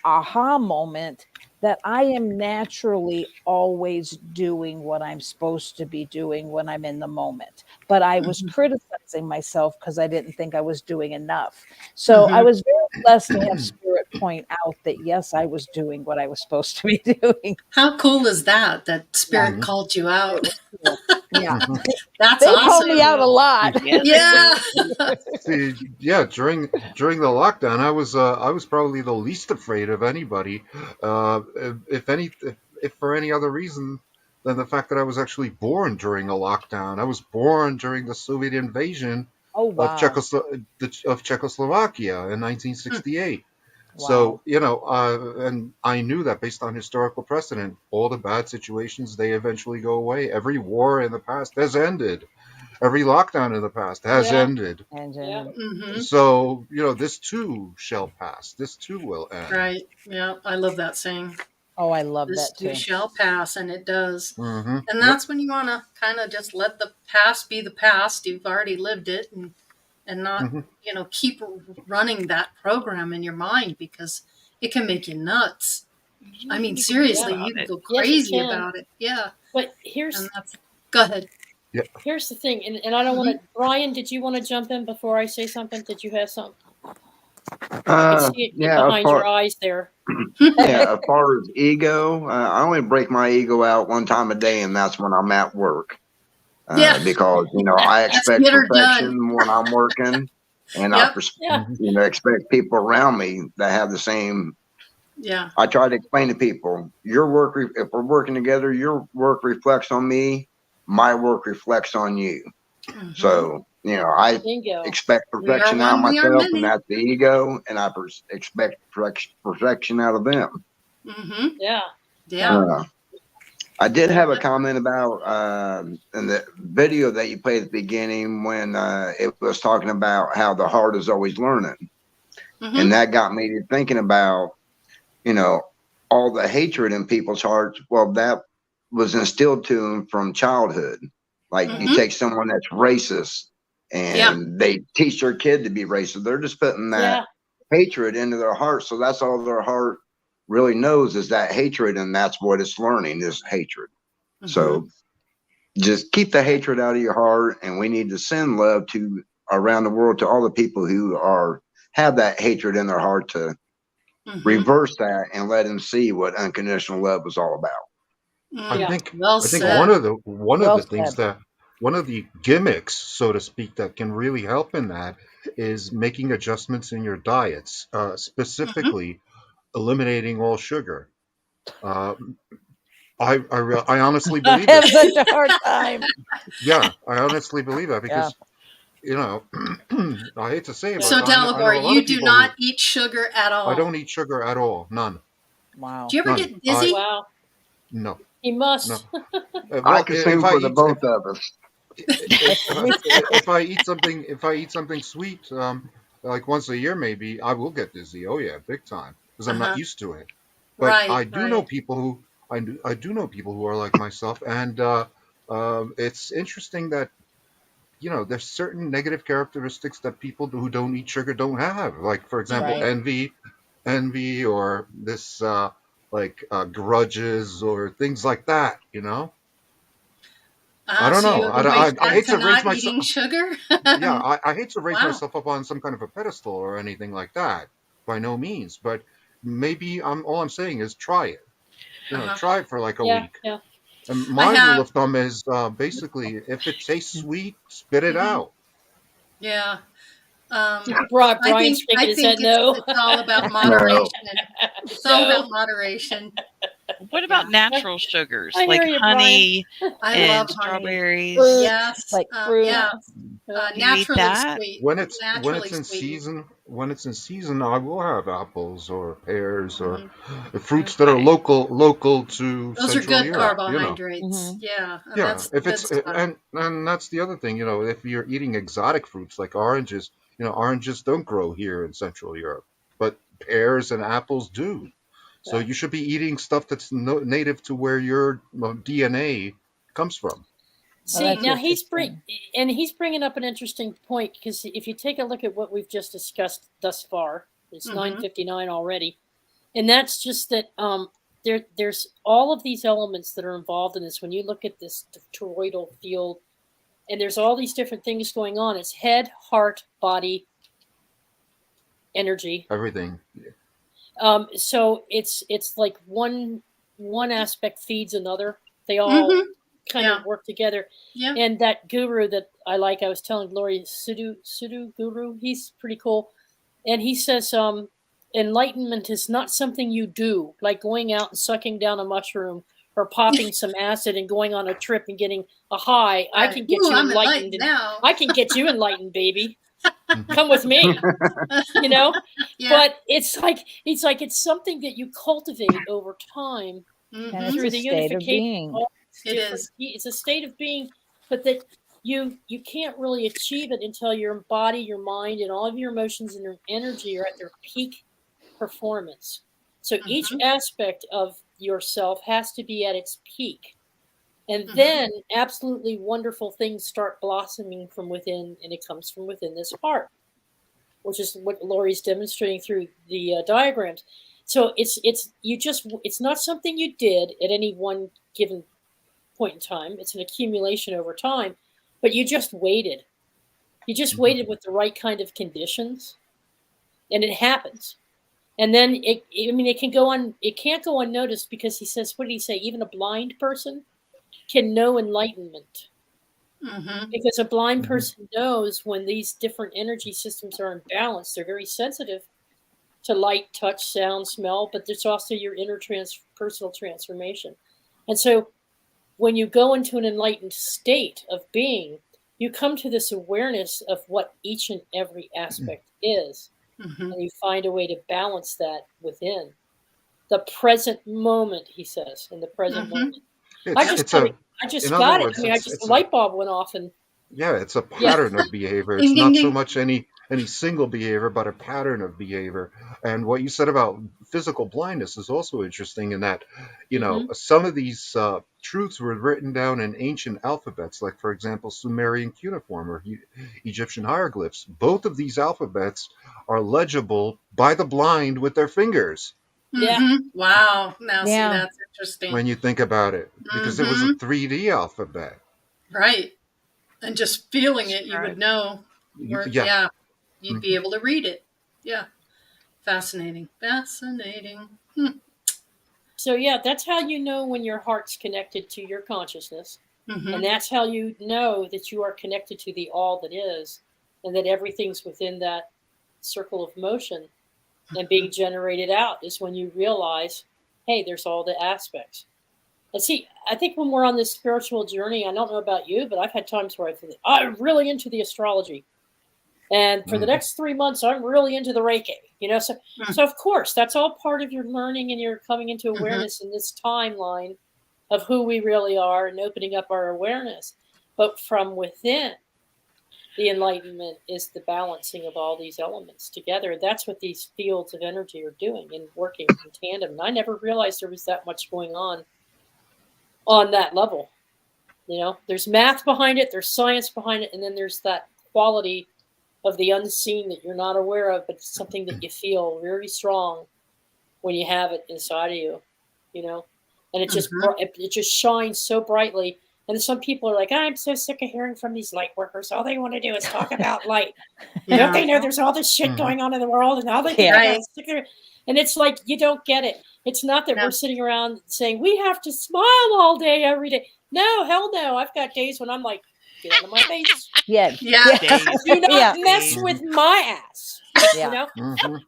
aha moment that I am naturally always doing what I'm supposed to be doing when I'm in the moment. But I was Mm-hmm. criticizing myself because I didn't think I was doing enough. So I Mm-hmm. was very blessed to have Spirit point out that, yes, I was doing what I was supposed to be doing. How cool is that? That Yeah, spirit Mhm. called you it out. was cool. Yeah. Mhm. That's They call me awesome. out a lot. Yeah, they Yeah. do. See, yeah, during the lockdown, I was probably the least afraid of anybody. If for any other reason than the fact that I was actually born during a lockdown. I was born during the Soviet invasion Oh, of wow. Czechoslovakia in 1968. Wow. So, and I knew that based on historical precedent, all the bad situations, they eventually go away. Every war in the past has ended. Every lockdown in the past has Yeah. ended. And Yeah. Mm-hmm. So, this too shall pass. This too will end. Right. Yeah. I love that saying. oh, I love This that too too. shall pass, and it does. And Yep. that's when you want to kind of just let the past be the past. You've already lived it, and not, hmm keep running that program in your mind, because it can make you nuts. I mean, You can think seriously, Yeah. you about can it. go Yes, it crazy can. about it. Yeah. But And that's, go ahead. here's the thing, and I don't want to. Brian, did you want to jump in before I say something? Did you have something? I can see it Yeah, behind your eyes there. yeah. As far as ego, I only break my ego out one time a day, and that's when I'm at work. Yeah. Because I Let's expect get her perfection done. when I'm working, and Yep. Yeah. expect people around me that have the same. Yeah. I try to explain to people, your work. If we're working together, your work reflects on me. My work reflects on you. Mhm. So I Bingo. expect We are perfection out of one, we are myself, many. and that's the ego, and I expect perfection out of them. Mm-hmm. Yeah. Yeah. I did have a comment about in the video that you played at the beginning when it was talking about how the heart is always learning. Mm-hmm. And that got me to thinking about, all the hatred in people's hearts. Well, that was instilled to them from childhood. Like you take someone that's racist and they teach their kid to be racist. They're just putting that hatred into their heart. So that's all their heart really knows is that hatred, and that's what it's learning is hatred. Mm-hmm. So just keep the hatred out of your heart, and we need to send love to around the world to all the people who have that hatred in their heart to reverse that and let them see what unconditional love is all about. I think Well I think said. one Well of the things said. that one of the gimmicks, so to speak, that can really help in that is making adjustments in your diets, specifically eliminating all sugar. Uh, I honestly I believe have it. such a hard time. Yeah, I honestly believe that Yeah. because I hate to say it, but So, I know a Dalibor, lot you of do people not who eat sugar at all. I don't eat sugar at all, none, Wow. Do you ever none. get dizzy? Wow. No, He no. must. I Well, can if sing I for the eat both of us. if I eat something sweet, like once a year maybe, I will get dizzy. Oh yeah, big time, because I'm not used to it. But Right. I do know people who I do know people who are like myself, and it's interesting that there's certain negative characteristics that people who don't eat sugar don't have. Like for example, Right. envy, or this grudges or things like that. I don't So know. you equate I that hate to to raise not myself. eating sugar? Yeah, I hate to raise Wow. myself up on some kind of a pedestal or anything like that. By no means, but maybe all I'm saying is try it. Try it for like a Yeah. week. Yeah. And I my rule have. of thumb is basically if it tastes sweet, spit it Mhm. out. Yeah. Brian's I shaking his think head no. it's all about No. moderation. It's all about moderation. What about natural sugars I like hear you, honey I and love honey. strawberries? Fruit, Yes. like fruit. Yeah. Yeah. Do you eat Naturally that? sweet. When Naturally it's in sweetened. season, I will have apples or pears or fruits that are Okay. local to Those are Central good Europe. carbohydrates. Mhm. Yeah. Yeah, That's if good it's stuff. and that's the other thing, if you're eating exotic fruits like oranges, oranges don't grow here in Central Europe, but pears and apples do. So Yeah. you should be eating stuff that's native to where your DNA comes from. Oh, See, that's now he's interesting. bringing up an interesting point because if you take a look at what we've just discussed thus far, it's 9:59 already, and that's just that there's all of these elements that are involved in this. When you look at this toroidal field, and there's all these different things going on. It's head, heart, body, energy. Everything. So it's like one aspect feeds another. They all Mm-hmm. kind of work together. Yeah. And that guru that I was telling Gloria, Sudu guru, he's pretty cool. And he says, enlightenment is not something you do, like going out and sucking down a mushroom or popping some acid and going on a trip and getting a high. I can get Ooh, you I'm enlightened. now. I can get you enlightened, baby. Come with me. Yeah. But it's something that you cultivate over time And Mm-hmm. it's through a the state of unification being. of all these It different is. it's a state of being, but that you can't really achieve it until your body, your mind, and all of your emotions and your energy are at their peak performance. So each aspect of yourself has to be at its peak. And then absolutely wonderful things start blossoming from within, and it comes from within this heart, which is what Lori's demonstrating through the diagrams. So it's not something you did at any one given point in time. It's an accumulation over time, but you just waited. You just waited with the right kind of conditions, and it happens. And then it can go on. It can't go unnoticed, because he says, what did he say? Even a blind person can know enlightenment, because a blind person knows when these different energy systems are in balance. They're very sensitive to light, touch, sound, smell, but there's also your inner personal transformation. And so when you go into an enlightened state of being, you come to this awareness of what each and every aspect is. And you find a way to balance that within the present moment, he says, in the present moment. I just got it. I mean, a light bulb went off, and it's a pattern of behavior. It's Ding, ding, not ding. so much any single behavior, but a pattern of behavior. And what you said about physical blindness is also interesting, in that, some of these truths were written down in ancient alphabets, like, for example, Sumerian cuneiform or Egyptian hieroglyphs. Both of these alphabets are legible by the blind with their fingers. Yeah. Wow. Now, see, Yeah. that's interesting. When you think about it, because it was a 3D alphabet. Right. And just feeling it, you Right. would know. Yeah. You'd be able to read it. Yeah. Fascinating. Fascinating. So yeah, that's how you know when your heart's connected to your consciousness. And that's how you know that you are connected to the all that is, and that everything's within that circle of motion and being generated out, is when you realize, hey, there's all the aspects. And see, I think when we're on this spiritual journey, I don't know about you, but I've had times where I feel I'm really into the astrology. And for the next 3 months, I'm really into the Reiki, So of course, that's all part of your learning, and you're coming into awareness in this timeline of who we really are and opening up our awareness. But from within, the enlightenment is the balancing of all these elements together. That's what these fields of energy are doing and working in tandem. And I never realized there was that much going on that level. There's math behind it, there's science behind it, and then there's that quality of the unseen that you're not aware of, but it's something that you feel very strong when you have it inside of you, and it just shines so brightly. And some people are like, I'm so sick of hearing from these light workers. All they want to do is talk about light. Don't they know there's all this shit going on in the world, and all they think about is and it's like, you don't get it. It's not that we're sitting around saying we have to smile all day, every day. No, hell no. I've got days when I'm like, get out of my face. Yeah. Do not mess with my ass. Yeah.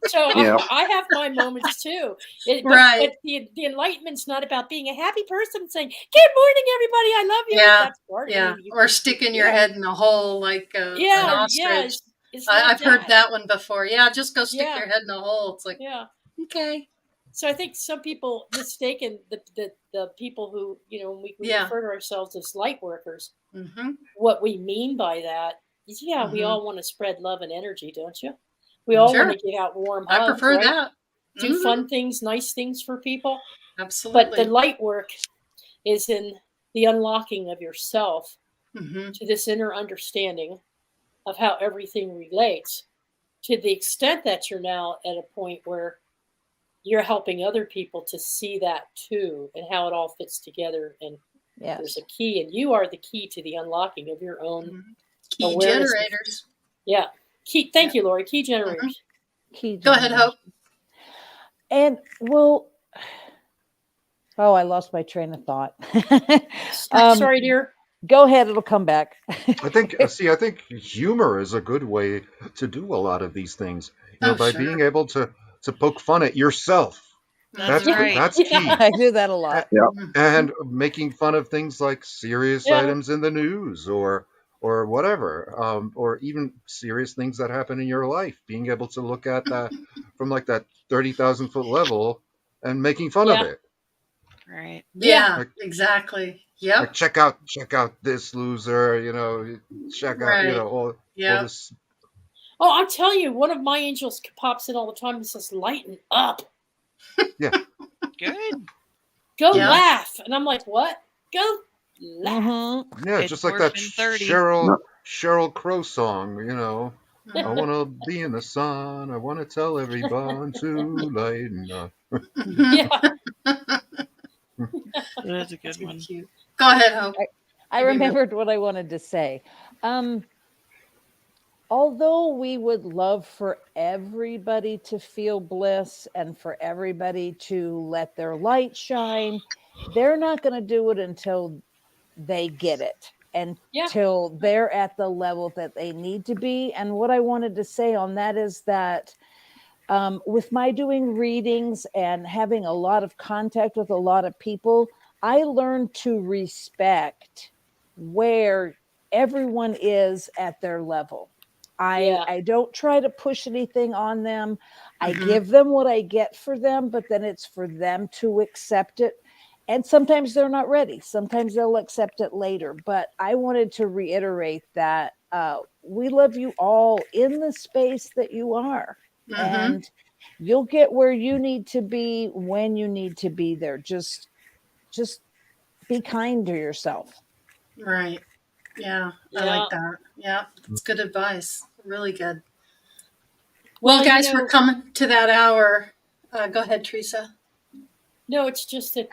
So I have my moments too. But the enlightenment's not about being a happy person and saying, good morning, everybody, I love you. That's part of it. Or sticking your head in a hole like an ostrich. I've heard that one before. Just go stick your head in a hole. It's like, okay. So I think some people mistaken the people who, when we refer to ourselves as light workers, what we mean by that is, we all want to spread love and energy, don't you? We all want to give out warm hugs. I prefer that. Do fun things, nice things for people. Absolutely. But the light work is in the unlocking of yourself to this inner understanding of how everything relates, to the extent that you're now at a point where you're helping other people to see that too, and how it all fits together. And there's a key, and you are the key to the unlocking of your own key awareness. generators. Key. Thank you, Lori. Key generators. Go ahead, Hope. And I lost my train of thought. Sorry, dear. Go ahead, it'll come back. I think humor is a good way to do a lot of these things. By being able to poke fun at yourself. That's right. That's key. I do that a lot. And making fun of things like serious items in the news or whatever, or even serious things that happen in your life. Being able to look at that from like that 30,000 foot level and making fun of it. Right. Exactly. Yep. Like, check out this loser. Check out all this. Oh, I'm telling you, one of my angels pops in all the time and says, lighten up. Yeah. Good. Go laugh. And I'm like, what? Go laugh. Yeah, It's just like that 30. Sheryl Crow song, I want to be in the sun. I want to tell everyone to lighten up. That's a good That's one. cute. Go ahead, Hope. I remembered what I wanted to say. Although we would love for everybody to feel bliss and for everybody to let their light shine, they're not going to do it until they get it, until they're at the level that they need to be. And what I wanted to say on that is that with my doing readings and having a lot of contact with a lot of people, I learned to respect where everyone is at their level. I don't try to push anything on them. I give them what I get for them, but then it's for them to accept it. And sometimes they're not ready. Sometimes they'll accept it later. But I wanted to reiterate that we love you all in the space that you are. And you'll get where you need to be when you need to be there. Just be kind to yourself. Right. Yeah, I like that. Yeah, that's good advice. Really good. Well, guys, we're coming to that hour. Go ahead, Teresa. No, it's just that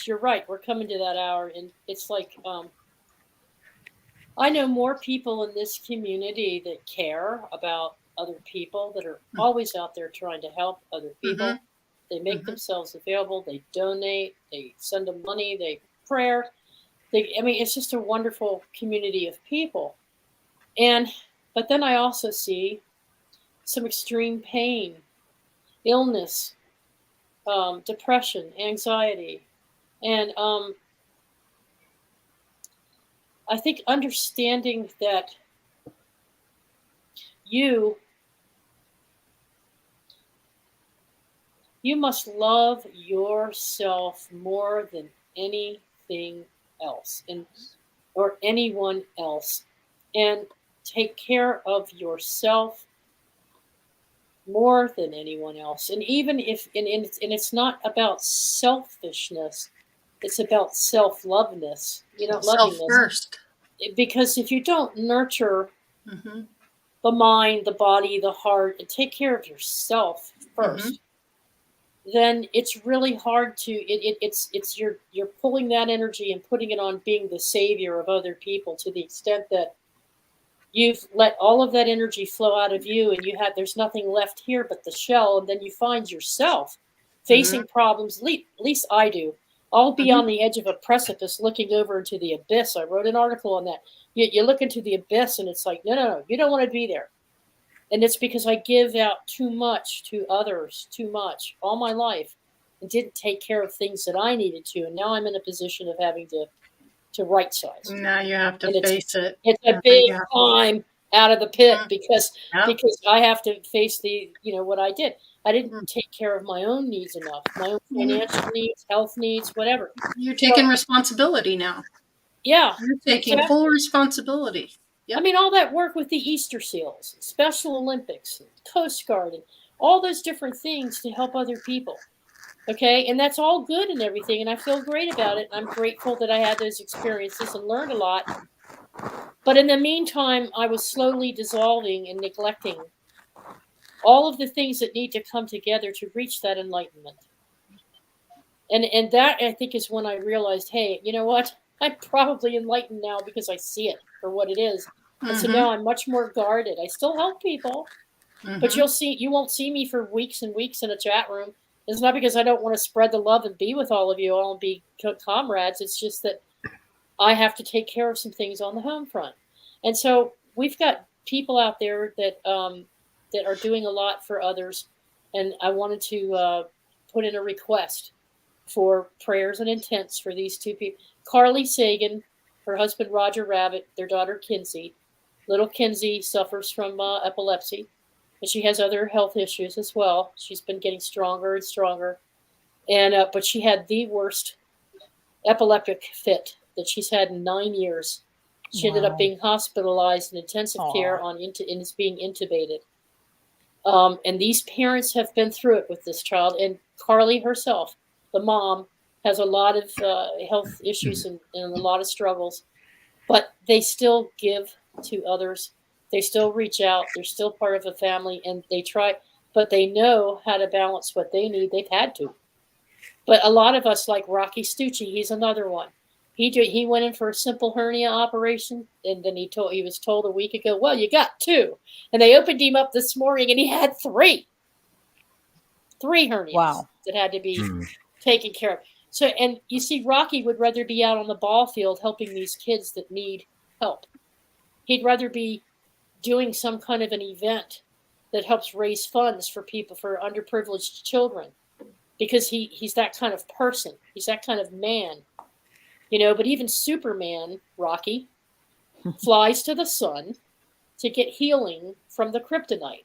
you're right. We're coming to that hour, and it's like I know more people in this community that care about other people, that are always out there trying to help other people. They make themselves available. They donate. They send them money. They prayer. It's just a wonderful community of people. But then I also see some extreme pain, illness, depression, anxiety. And I think understanding that you must love yourself more than anything else or anyone else, and take care of yourself more than anyone else. And even if it's not about selfishness, it's about self-loveness, lovingness. First. Because if you don't nurture the mind, the body, the heart, and take care of yourself first, then it's really hard to. You're pulling that energy and putting it on being the savior of other people, to the extent that you've let all of that energy flow out of you, and there's nothing left here but the shell, and then you find yourself facing problems. At least I do. I'll be on the edge of a precipice looking over into the abyss. I wrote an article on that. You look into the abyss and it's like, no, you don't want to be there. And it's because I give out too much to others, too much, all my life, and didn't take care of things that I needed to. And now I'm in a position of having to right size. Now you have to face it. It's a big climb out of the pit because I have to face what I did. I didn't take care of my own needs enough, my own financial needs, health needs, whatever. You're taking responsibility now. Yeah. You're taking full responsibility. Yep. All that work with the Easter SEALs, Special Olympics, and Coast Guard, and all those different things to help other people. Okay, and that's all good and everything, and I feel great about it. I'm grateful that I had those experiences and learned a lot. But in the meantime, I was slowly dissolving and neglecting all of the things that need to come together to reach that enlightenment. And that, I think, is when I realized, hey, you know what? I'm probably enlightened now because I see it for what it is. And so now I'm much more guarded. I still help people, but you won't see me for weeks and weeks in a chat room. It's not because I don't want to spread the love and be with all of you all and be comrades. It's just that I have to take care of some things on the home front. And so we've got people out there that are doing a lot for others. And I wanted to put in a request for prayers and intents for these two people. Carly Sagan, her husband Roger Rabbit, their daughter Kinsey. Little Kinsey suffers from epilepsy. And she has other health issues as well. She's been getting stronger and stronger. And but she had the worst epileptic fit that she's had in 9 years. She ended up being hospitalized in intensive care and is being intubated. And these parents have been through it with this child. And Carly herself, the mom, has a lot of health issues and a lot of struggles. But they still give to others. They still reach out. They're still part of a family, and they try, but they know how to balance what they need. They've had to. But a lot of us, like Rocky Stucci, he's another one. He went in for a simple hernia operation, and then he was told a week ago, well, you got 2, and they opened him up this morning, and he had 3 hernias Wow. that had to be Hmm. taken care of. So, and you see, Rocky would rather be out on the ball field helping these kids that need help. He'd rather be doing some kind of an event that helps raise funds for people, for underprivileged children, because he's that kind of person. He's that kind of man, but even Superman, Rocky, flies to the sun to get healing from the kryptonite.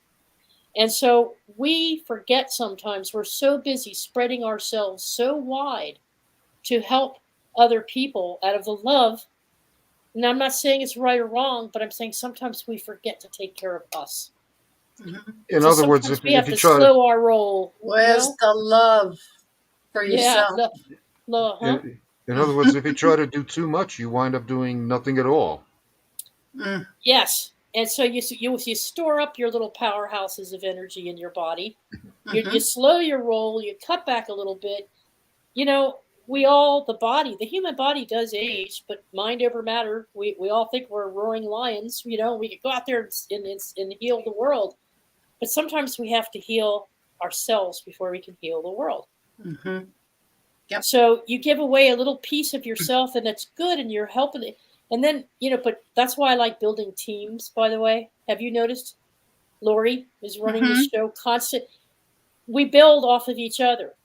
And so we forget sometimes, we're so busy spreading ourselves so wide to help other people out of the love. And I'm not saying it's right or wrong, but I'm saying sometimes we forget to take care of us. In So other words, sometimes we have if you to try to slow our roll. Where's the love for Yeah, yourself? huh? in other words, if you try to do too much, you wind up doing nothing at all. Mm. Yes. And so you store up your little powerhouses of energy in your body. You slow your roll, you cut back a little bit. The human body does age, but mind over matter. We all think we're roaring lions. We could go out there and heal the world. But sometimes we have to heal ourselves before we can heal the world. Mm-hmm. Yep. So you give away a little piece of yourself, and that's good, and you're helping it. And then, but that's why I like building teams, by the way. Have you noticed? Lori is running the show constant. We build off of each other.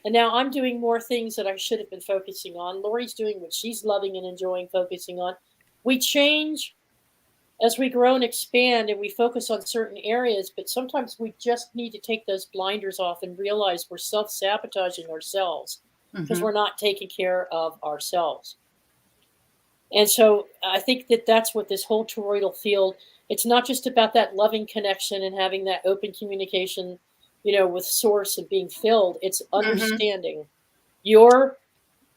And now I'm doing more things that I should have been focusing on. Lori's doing what she's loving and enjoying focusing on. We change as we grow and expand, and we focus on certain areas, but sometimes we just need to take those blinders off and realize we're self-sabotaging ourselves because we're not taking care of ourselves. And so I think that's what this whole toroidal field, it's not just about that loving connection and having that open communication, with source and being filled. It's understanding your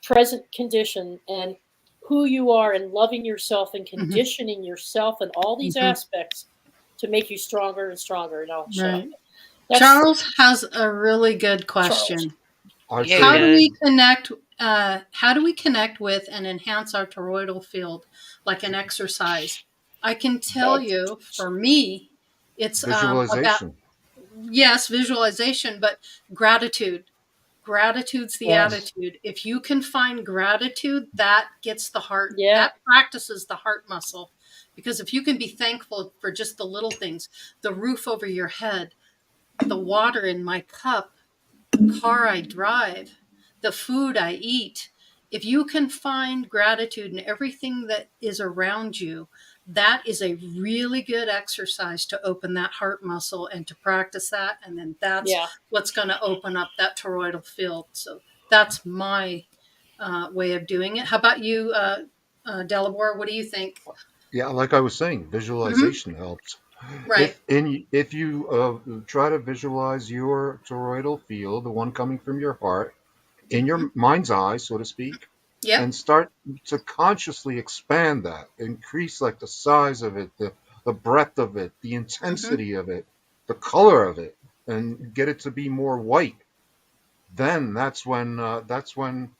present condition and who you are, and loving yourself and conditioning yourself and all these aspects to make you stronger and stronger. And I'll shut up. Charles has a really good question. I'd Yeah, say How do we connect? How do we connect with and enhance our toroidal field like an exercise? I can tell you, for me, it's about visualization. visualization, but gratitude. Gratitude's the attitude. If you can find gratitude, that gets the heart. That practices the heart muscle. Because if you can be thankful for just the little things, the roof over your head, the water in my cup, the car I drive, the food I eat, if you can find gratitude in everything that is around you, that is a really good exercise to open that heart muscle and to practice that. And then that's what's going to open up that toroidal field. So that's my way of doing it. How about you, Delabor? What do you think? Yeah, like I was saying, visualization helps. Right. If you try to visualize your toroidal field, the one coming from your heart, in your mind's eye, so to speak, and start to consciously expand that, increase like the size of it, the breadth of it, the intensity of it, the color of it, and get it to be more white. Then that's when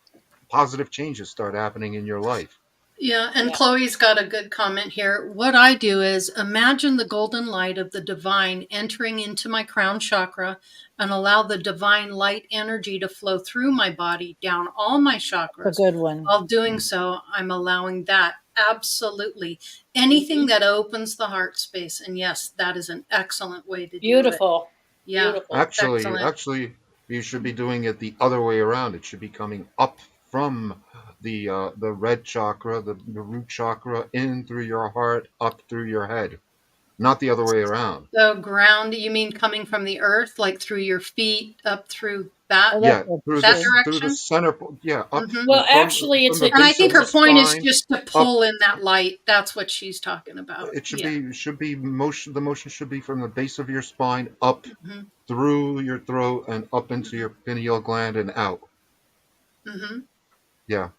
positive changes start happening in your life. Yeah, and Chloe's got a good comment here. What I do is imagine the golden light of the divine entering into my crown chakra and allow the divine light energy to flow through my body, down all my chakras. A good one. While doing so, I'm allowing that. Absolutely. Anything that opens the heart space. And yes, that is an excellent way to do it. Beautiful. Yeah. Beautiful. Actually, you should be doing it the other way around. It should be coming up from the red chakra, the root chakra, in through your heart, up through your head, not the other way around. So ground, you mean coming from the earth, like through your feet, up through that? Through that through direction? the center. Yeah, up. Well, actually, it's and I think her point is just to pull in that light. That's what she's talking about. It should be motion. The motion should be from the base of your spine up through your throat and up into your pineal gland and out. Yeah.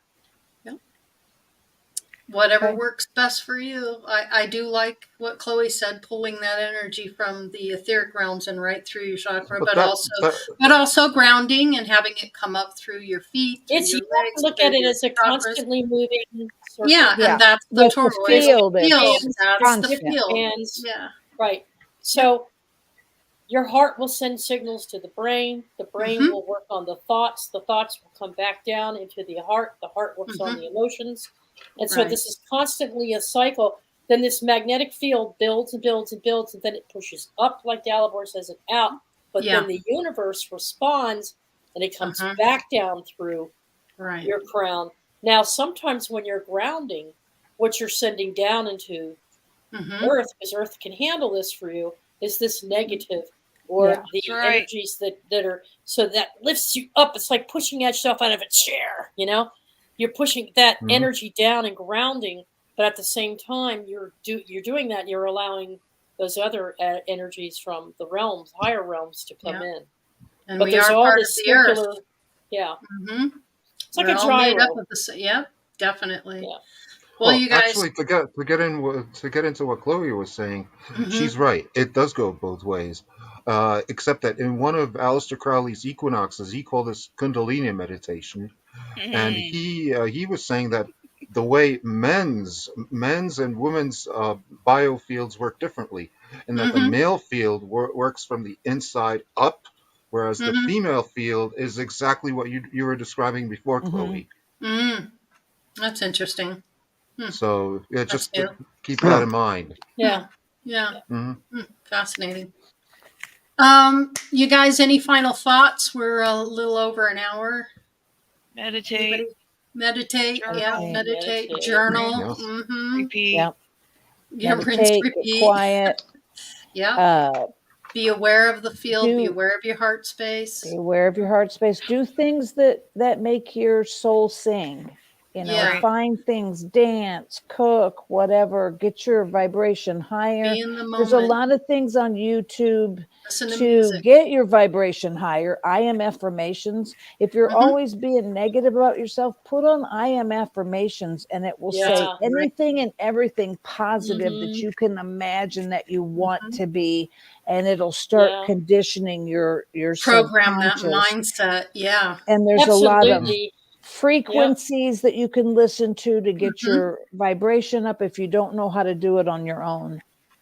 Whatever Okay. works best for you. I do like what Chloe said, pulling that energy from the etheric realms and right through your chakra, But that but also grounding and having it come up through your feet, through It's, your you have to legs, look through at it your as a chakras. constantly moving Yeah, circle. Yeah. and that's the With the There's toroidal field, field. it's That's the constant. different field. bands. Yeah. Right. So your heart will send signals to the brain. The brain Mhm. will work on the thoughts. The thoughts will come back down into the heart. The heart works on Mhm. the emotions. And so Right. this is constantly a cycle. Then this magnetic field builds and builds and builds, and then it pushes up, like Dalibor says, and out. But Yeah. then the universe responds, and it comes Mhm. back down through Right. your crown. Now, sometimes when you're grounding, what you're sending down into Mhm. Earth, because Earth can handle this for you, is this negative or Yeah. the That's right. energies that are, so that lifts you up. It's like pushing yourself out of a chair, you know? You're pushing that Mhm. energy down and grounding, but at the same time, you're doing that. You're allowing those other energies from the realms, higher realms, to come Yeah. in. And But we there's are all part of this the earth. circular, yeah. Mhm. It's like We're a all made up gyro. of the yep, definitely. Yeah. Well, Well, you guys. actually, to get into what Chloe was saying, Mhm. she's right. It does go both ways. Except that in one of Aleister Crowley's equinoxes, he called this Kundalini meditation, and he was saying that the way men's and women's biofields work differently, and that the Mhm. male field works from the inside up, whereas the Mhm. female field is exactly what you were describing before, Mm-hmm. Chloe. Mm. That's interesting. Hmm. So yeah, That's just new. keep that Yeah. in mind. Yeah. Yeah. Hmm. Fascinating. You guys, any final thoughts? We're a little over an hour. Meditate, Anybody? Meditate. Yeah. journal, Meditate. Meditate. Journal. Yeah. Mm-hmm. repeat. Yeah. Yeah. Rinse, Meditate, get repeat. quiet, Yeah. Be aware of the field. Be do aware of your heart space. be aware of your heart space. Do things that make your soul sing. You know, Yeah. Right. find things, dance, cook, whatever, get your vibration higher. Be in the There's a moment. lot of things on YouTube Listen to to music. get your vibration higher. I am affirmations. If you're Mhm. always being negative about yourself, put on I am affirmations and it will say Yeah. anything and everything positive that Mhm. you can imagine that you want Mhm. to be, and it'll start Yeah. conditioning your Program that subconscious. mindset. Yeah. And there's a lot of Absolutely. Yep. frequencies that you can listen to get Mhm. your vibration up if you don't know how to do it on your own.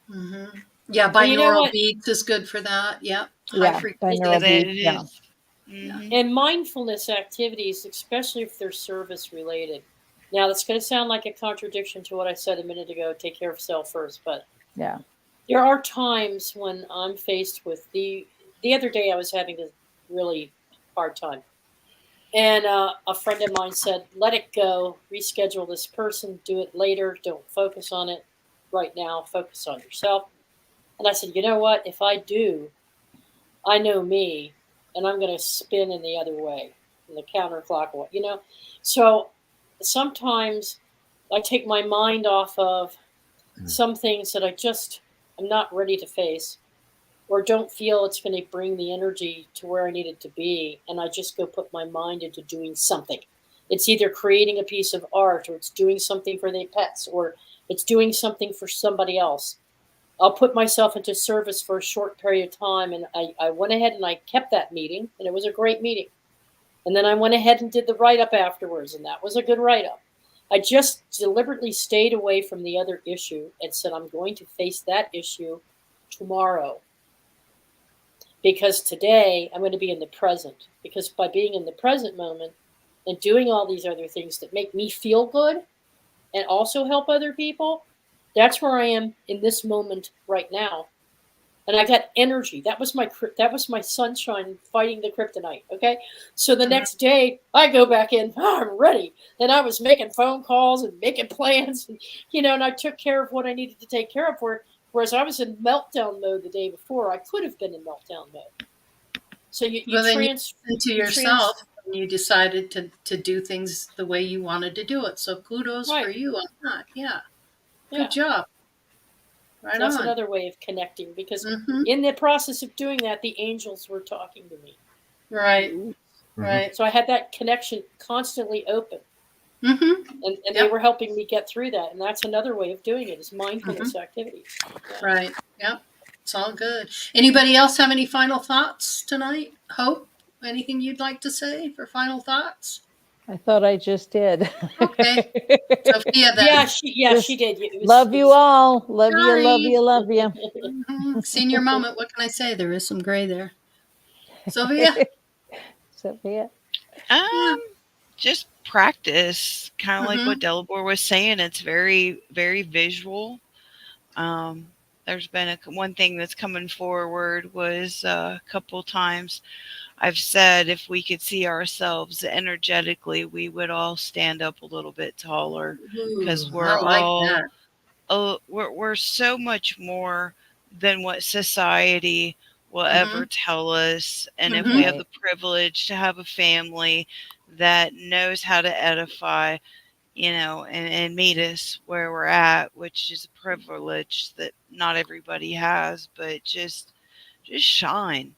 Mhm. Yeah. Well, you know Binaural what? beats is good for that. Yep. High Yeah, frequency. binaural That beats. it Yeah. is. Mhm. And mindfulness activities, especially if they're service related. Now, that's going to sound like a contradiction to what I said a minute ago, take care of self first, but Yeah. there are times when I'm faced with the other day I was having a really hard time. And a friend of mine said, let it go, reschedule this person, do it later, don't focus on it right now, focus on yourself. And I said, you know what? If I do, I know me, and I'm going to spin in the other way, in the counterclockwise, you know? So sometimes I take my mind off of some things that I'm not ready to face or don't feel it's going to bring the energy to where I need it to be. And I just go put my mind into doing something. It's either creating a piece of art or it's doing something for their pets or it's doing something for somebody else. I'll put myself into service for a short period of time. And I went ahead and I kept that meeting, and it was a great meeting. And then I went ahead and did the write up afterwards, and that was a good write up. I just deliberately stayed away from the other issue and said, I'm going to face that issue tomorrow. Because today I'm going to be in the present. Because by being in the present moment and doing all these other things that make me feel good and also help other people, that's where I am in this moment right now. And I got energy. That was my sunshine fighting the kryptonite. Okay, so the next day I go back in. Oh, I'm ready. And I was making phone calls and making plans, and and I took care of what I needed to take care of. Whereas I was in meltdown mode the day before, I could have been in meltdown mode. So you Well, then you trans listened to you trans yourself and you decided to do things the way you wanted to do it. So kudos for right. you on that. Yeah. Yeah. Good job. Right So that's on. another way of connecting because Mm-hmm. in the process of doing that, the angels were talking to me. Right. Mhm. Right. So I had that connection constantly open. Mm-hmm. And Yep. they were helping me get through that. And that's another way of doing it is mindfulness activities. Yeah. Right. Yep. It's all good. Anybody else have any final thoughts tonight? Hope? Anything you'd like to say for final thoughts? I thought I just did. Okay. Sophia, then. Yeah, she did. It was, Love you all. Love you, love Sorry. you, love you. Mhm. Senior moment. What can I say? There is some gray there. Sylvia? Sophia. Just practice, kind of like Mhm. what Delabore was saying. It's very, very visual. There's been one thing that's coming forward was a couple times I've said if we could see ourselves energetically, we would all stand up a little bit taller because Ooh, we're I like all that. we're so much more than what society will ever tell us. And if we have the privilege to have a family that knows how to edify, and meet us where we're at, which is a privilege that not everybody has, but just shine.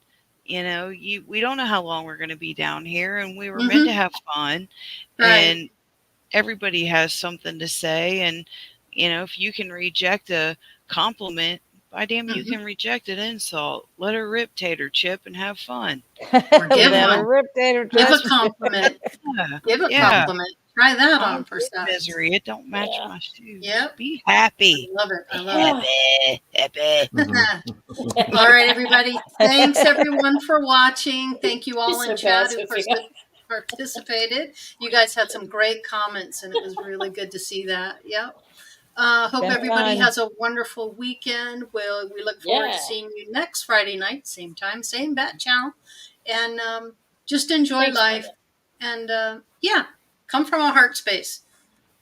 We don't know how long we're going to be down here, and we were meant to have fun. Right. And everybody has something to say. And, if you can reject a compliment, by damn, you can reject an insult. Let her rip, Tater Chip, and have fun. Or give Let one. her rip, Tater Give Chip. a compliment. Yeah. Give a Yeah. compliment. Try that on for With size. misery. It don't match Yeah. my shoes. Yep. Be I happy. love it. I love it. Happy. Mhm. All right, everybody. Thanks, everyone, for watching. Thank you all You're in so chat bad, who Sophia. participated. You guys had some great comments, and it was really good to see that. Yep. Hope Been everybody fun. has a wonderful weekend. We look forward to Yeah. seeing you next Friday night, same time, same bat channel. And just enjoy Thanks, life. And yeah, come from a heart space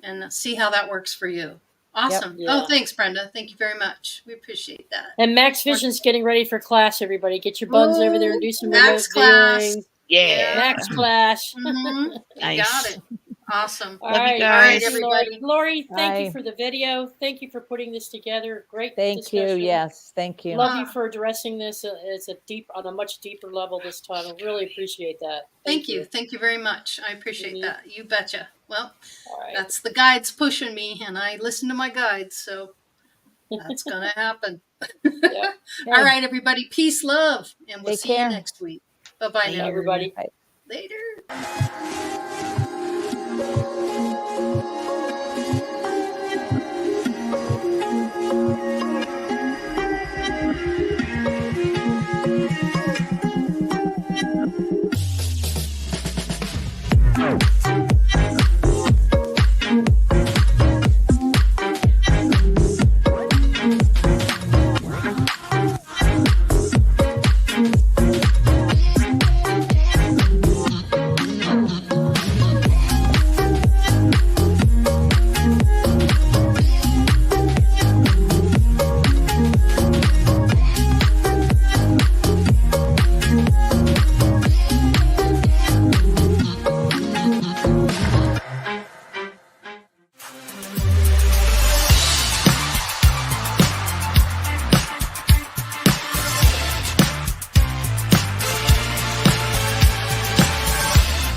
and see how that works for you. Awesome. Yep. Oh, Yeah. thanks, Brenda. Thank you very much. We appreciate that. And Max Vision's getting ready for class, everybody. Get your buns over there and do some remote Max class. viewing. Yeah. Max class. You Nice. got it. Awesome. All Love you right. guys. Thank you, Lori. everybody. Lori, thank you Bye. for the video. Thank you for putting this together. Great Thank you. discussion. Yes. Thank you. Love you for addressing this on a much deeper level this time. I really appreciate that. Thank you. Thank you very much. I appreciate Mhm. that. You betcha. Well, All right. that's the guides pushing me, and I listen to my guides, so that's going to happen. Yeah. All right, everybody. Peace, love, and we'll Take see care. you next week. Bye-bye now. Everybody. Bye. Later.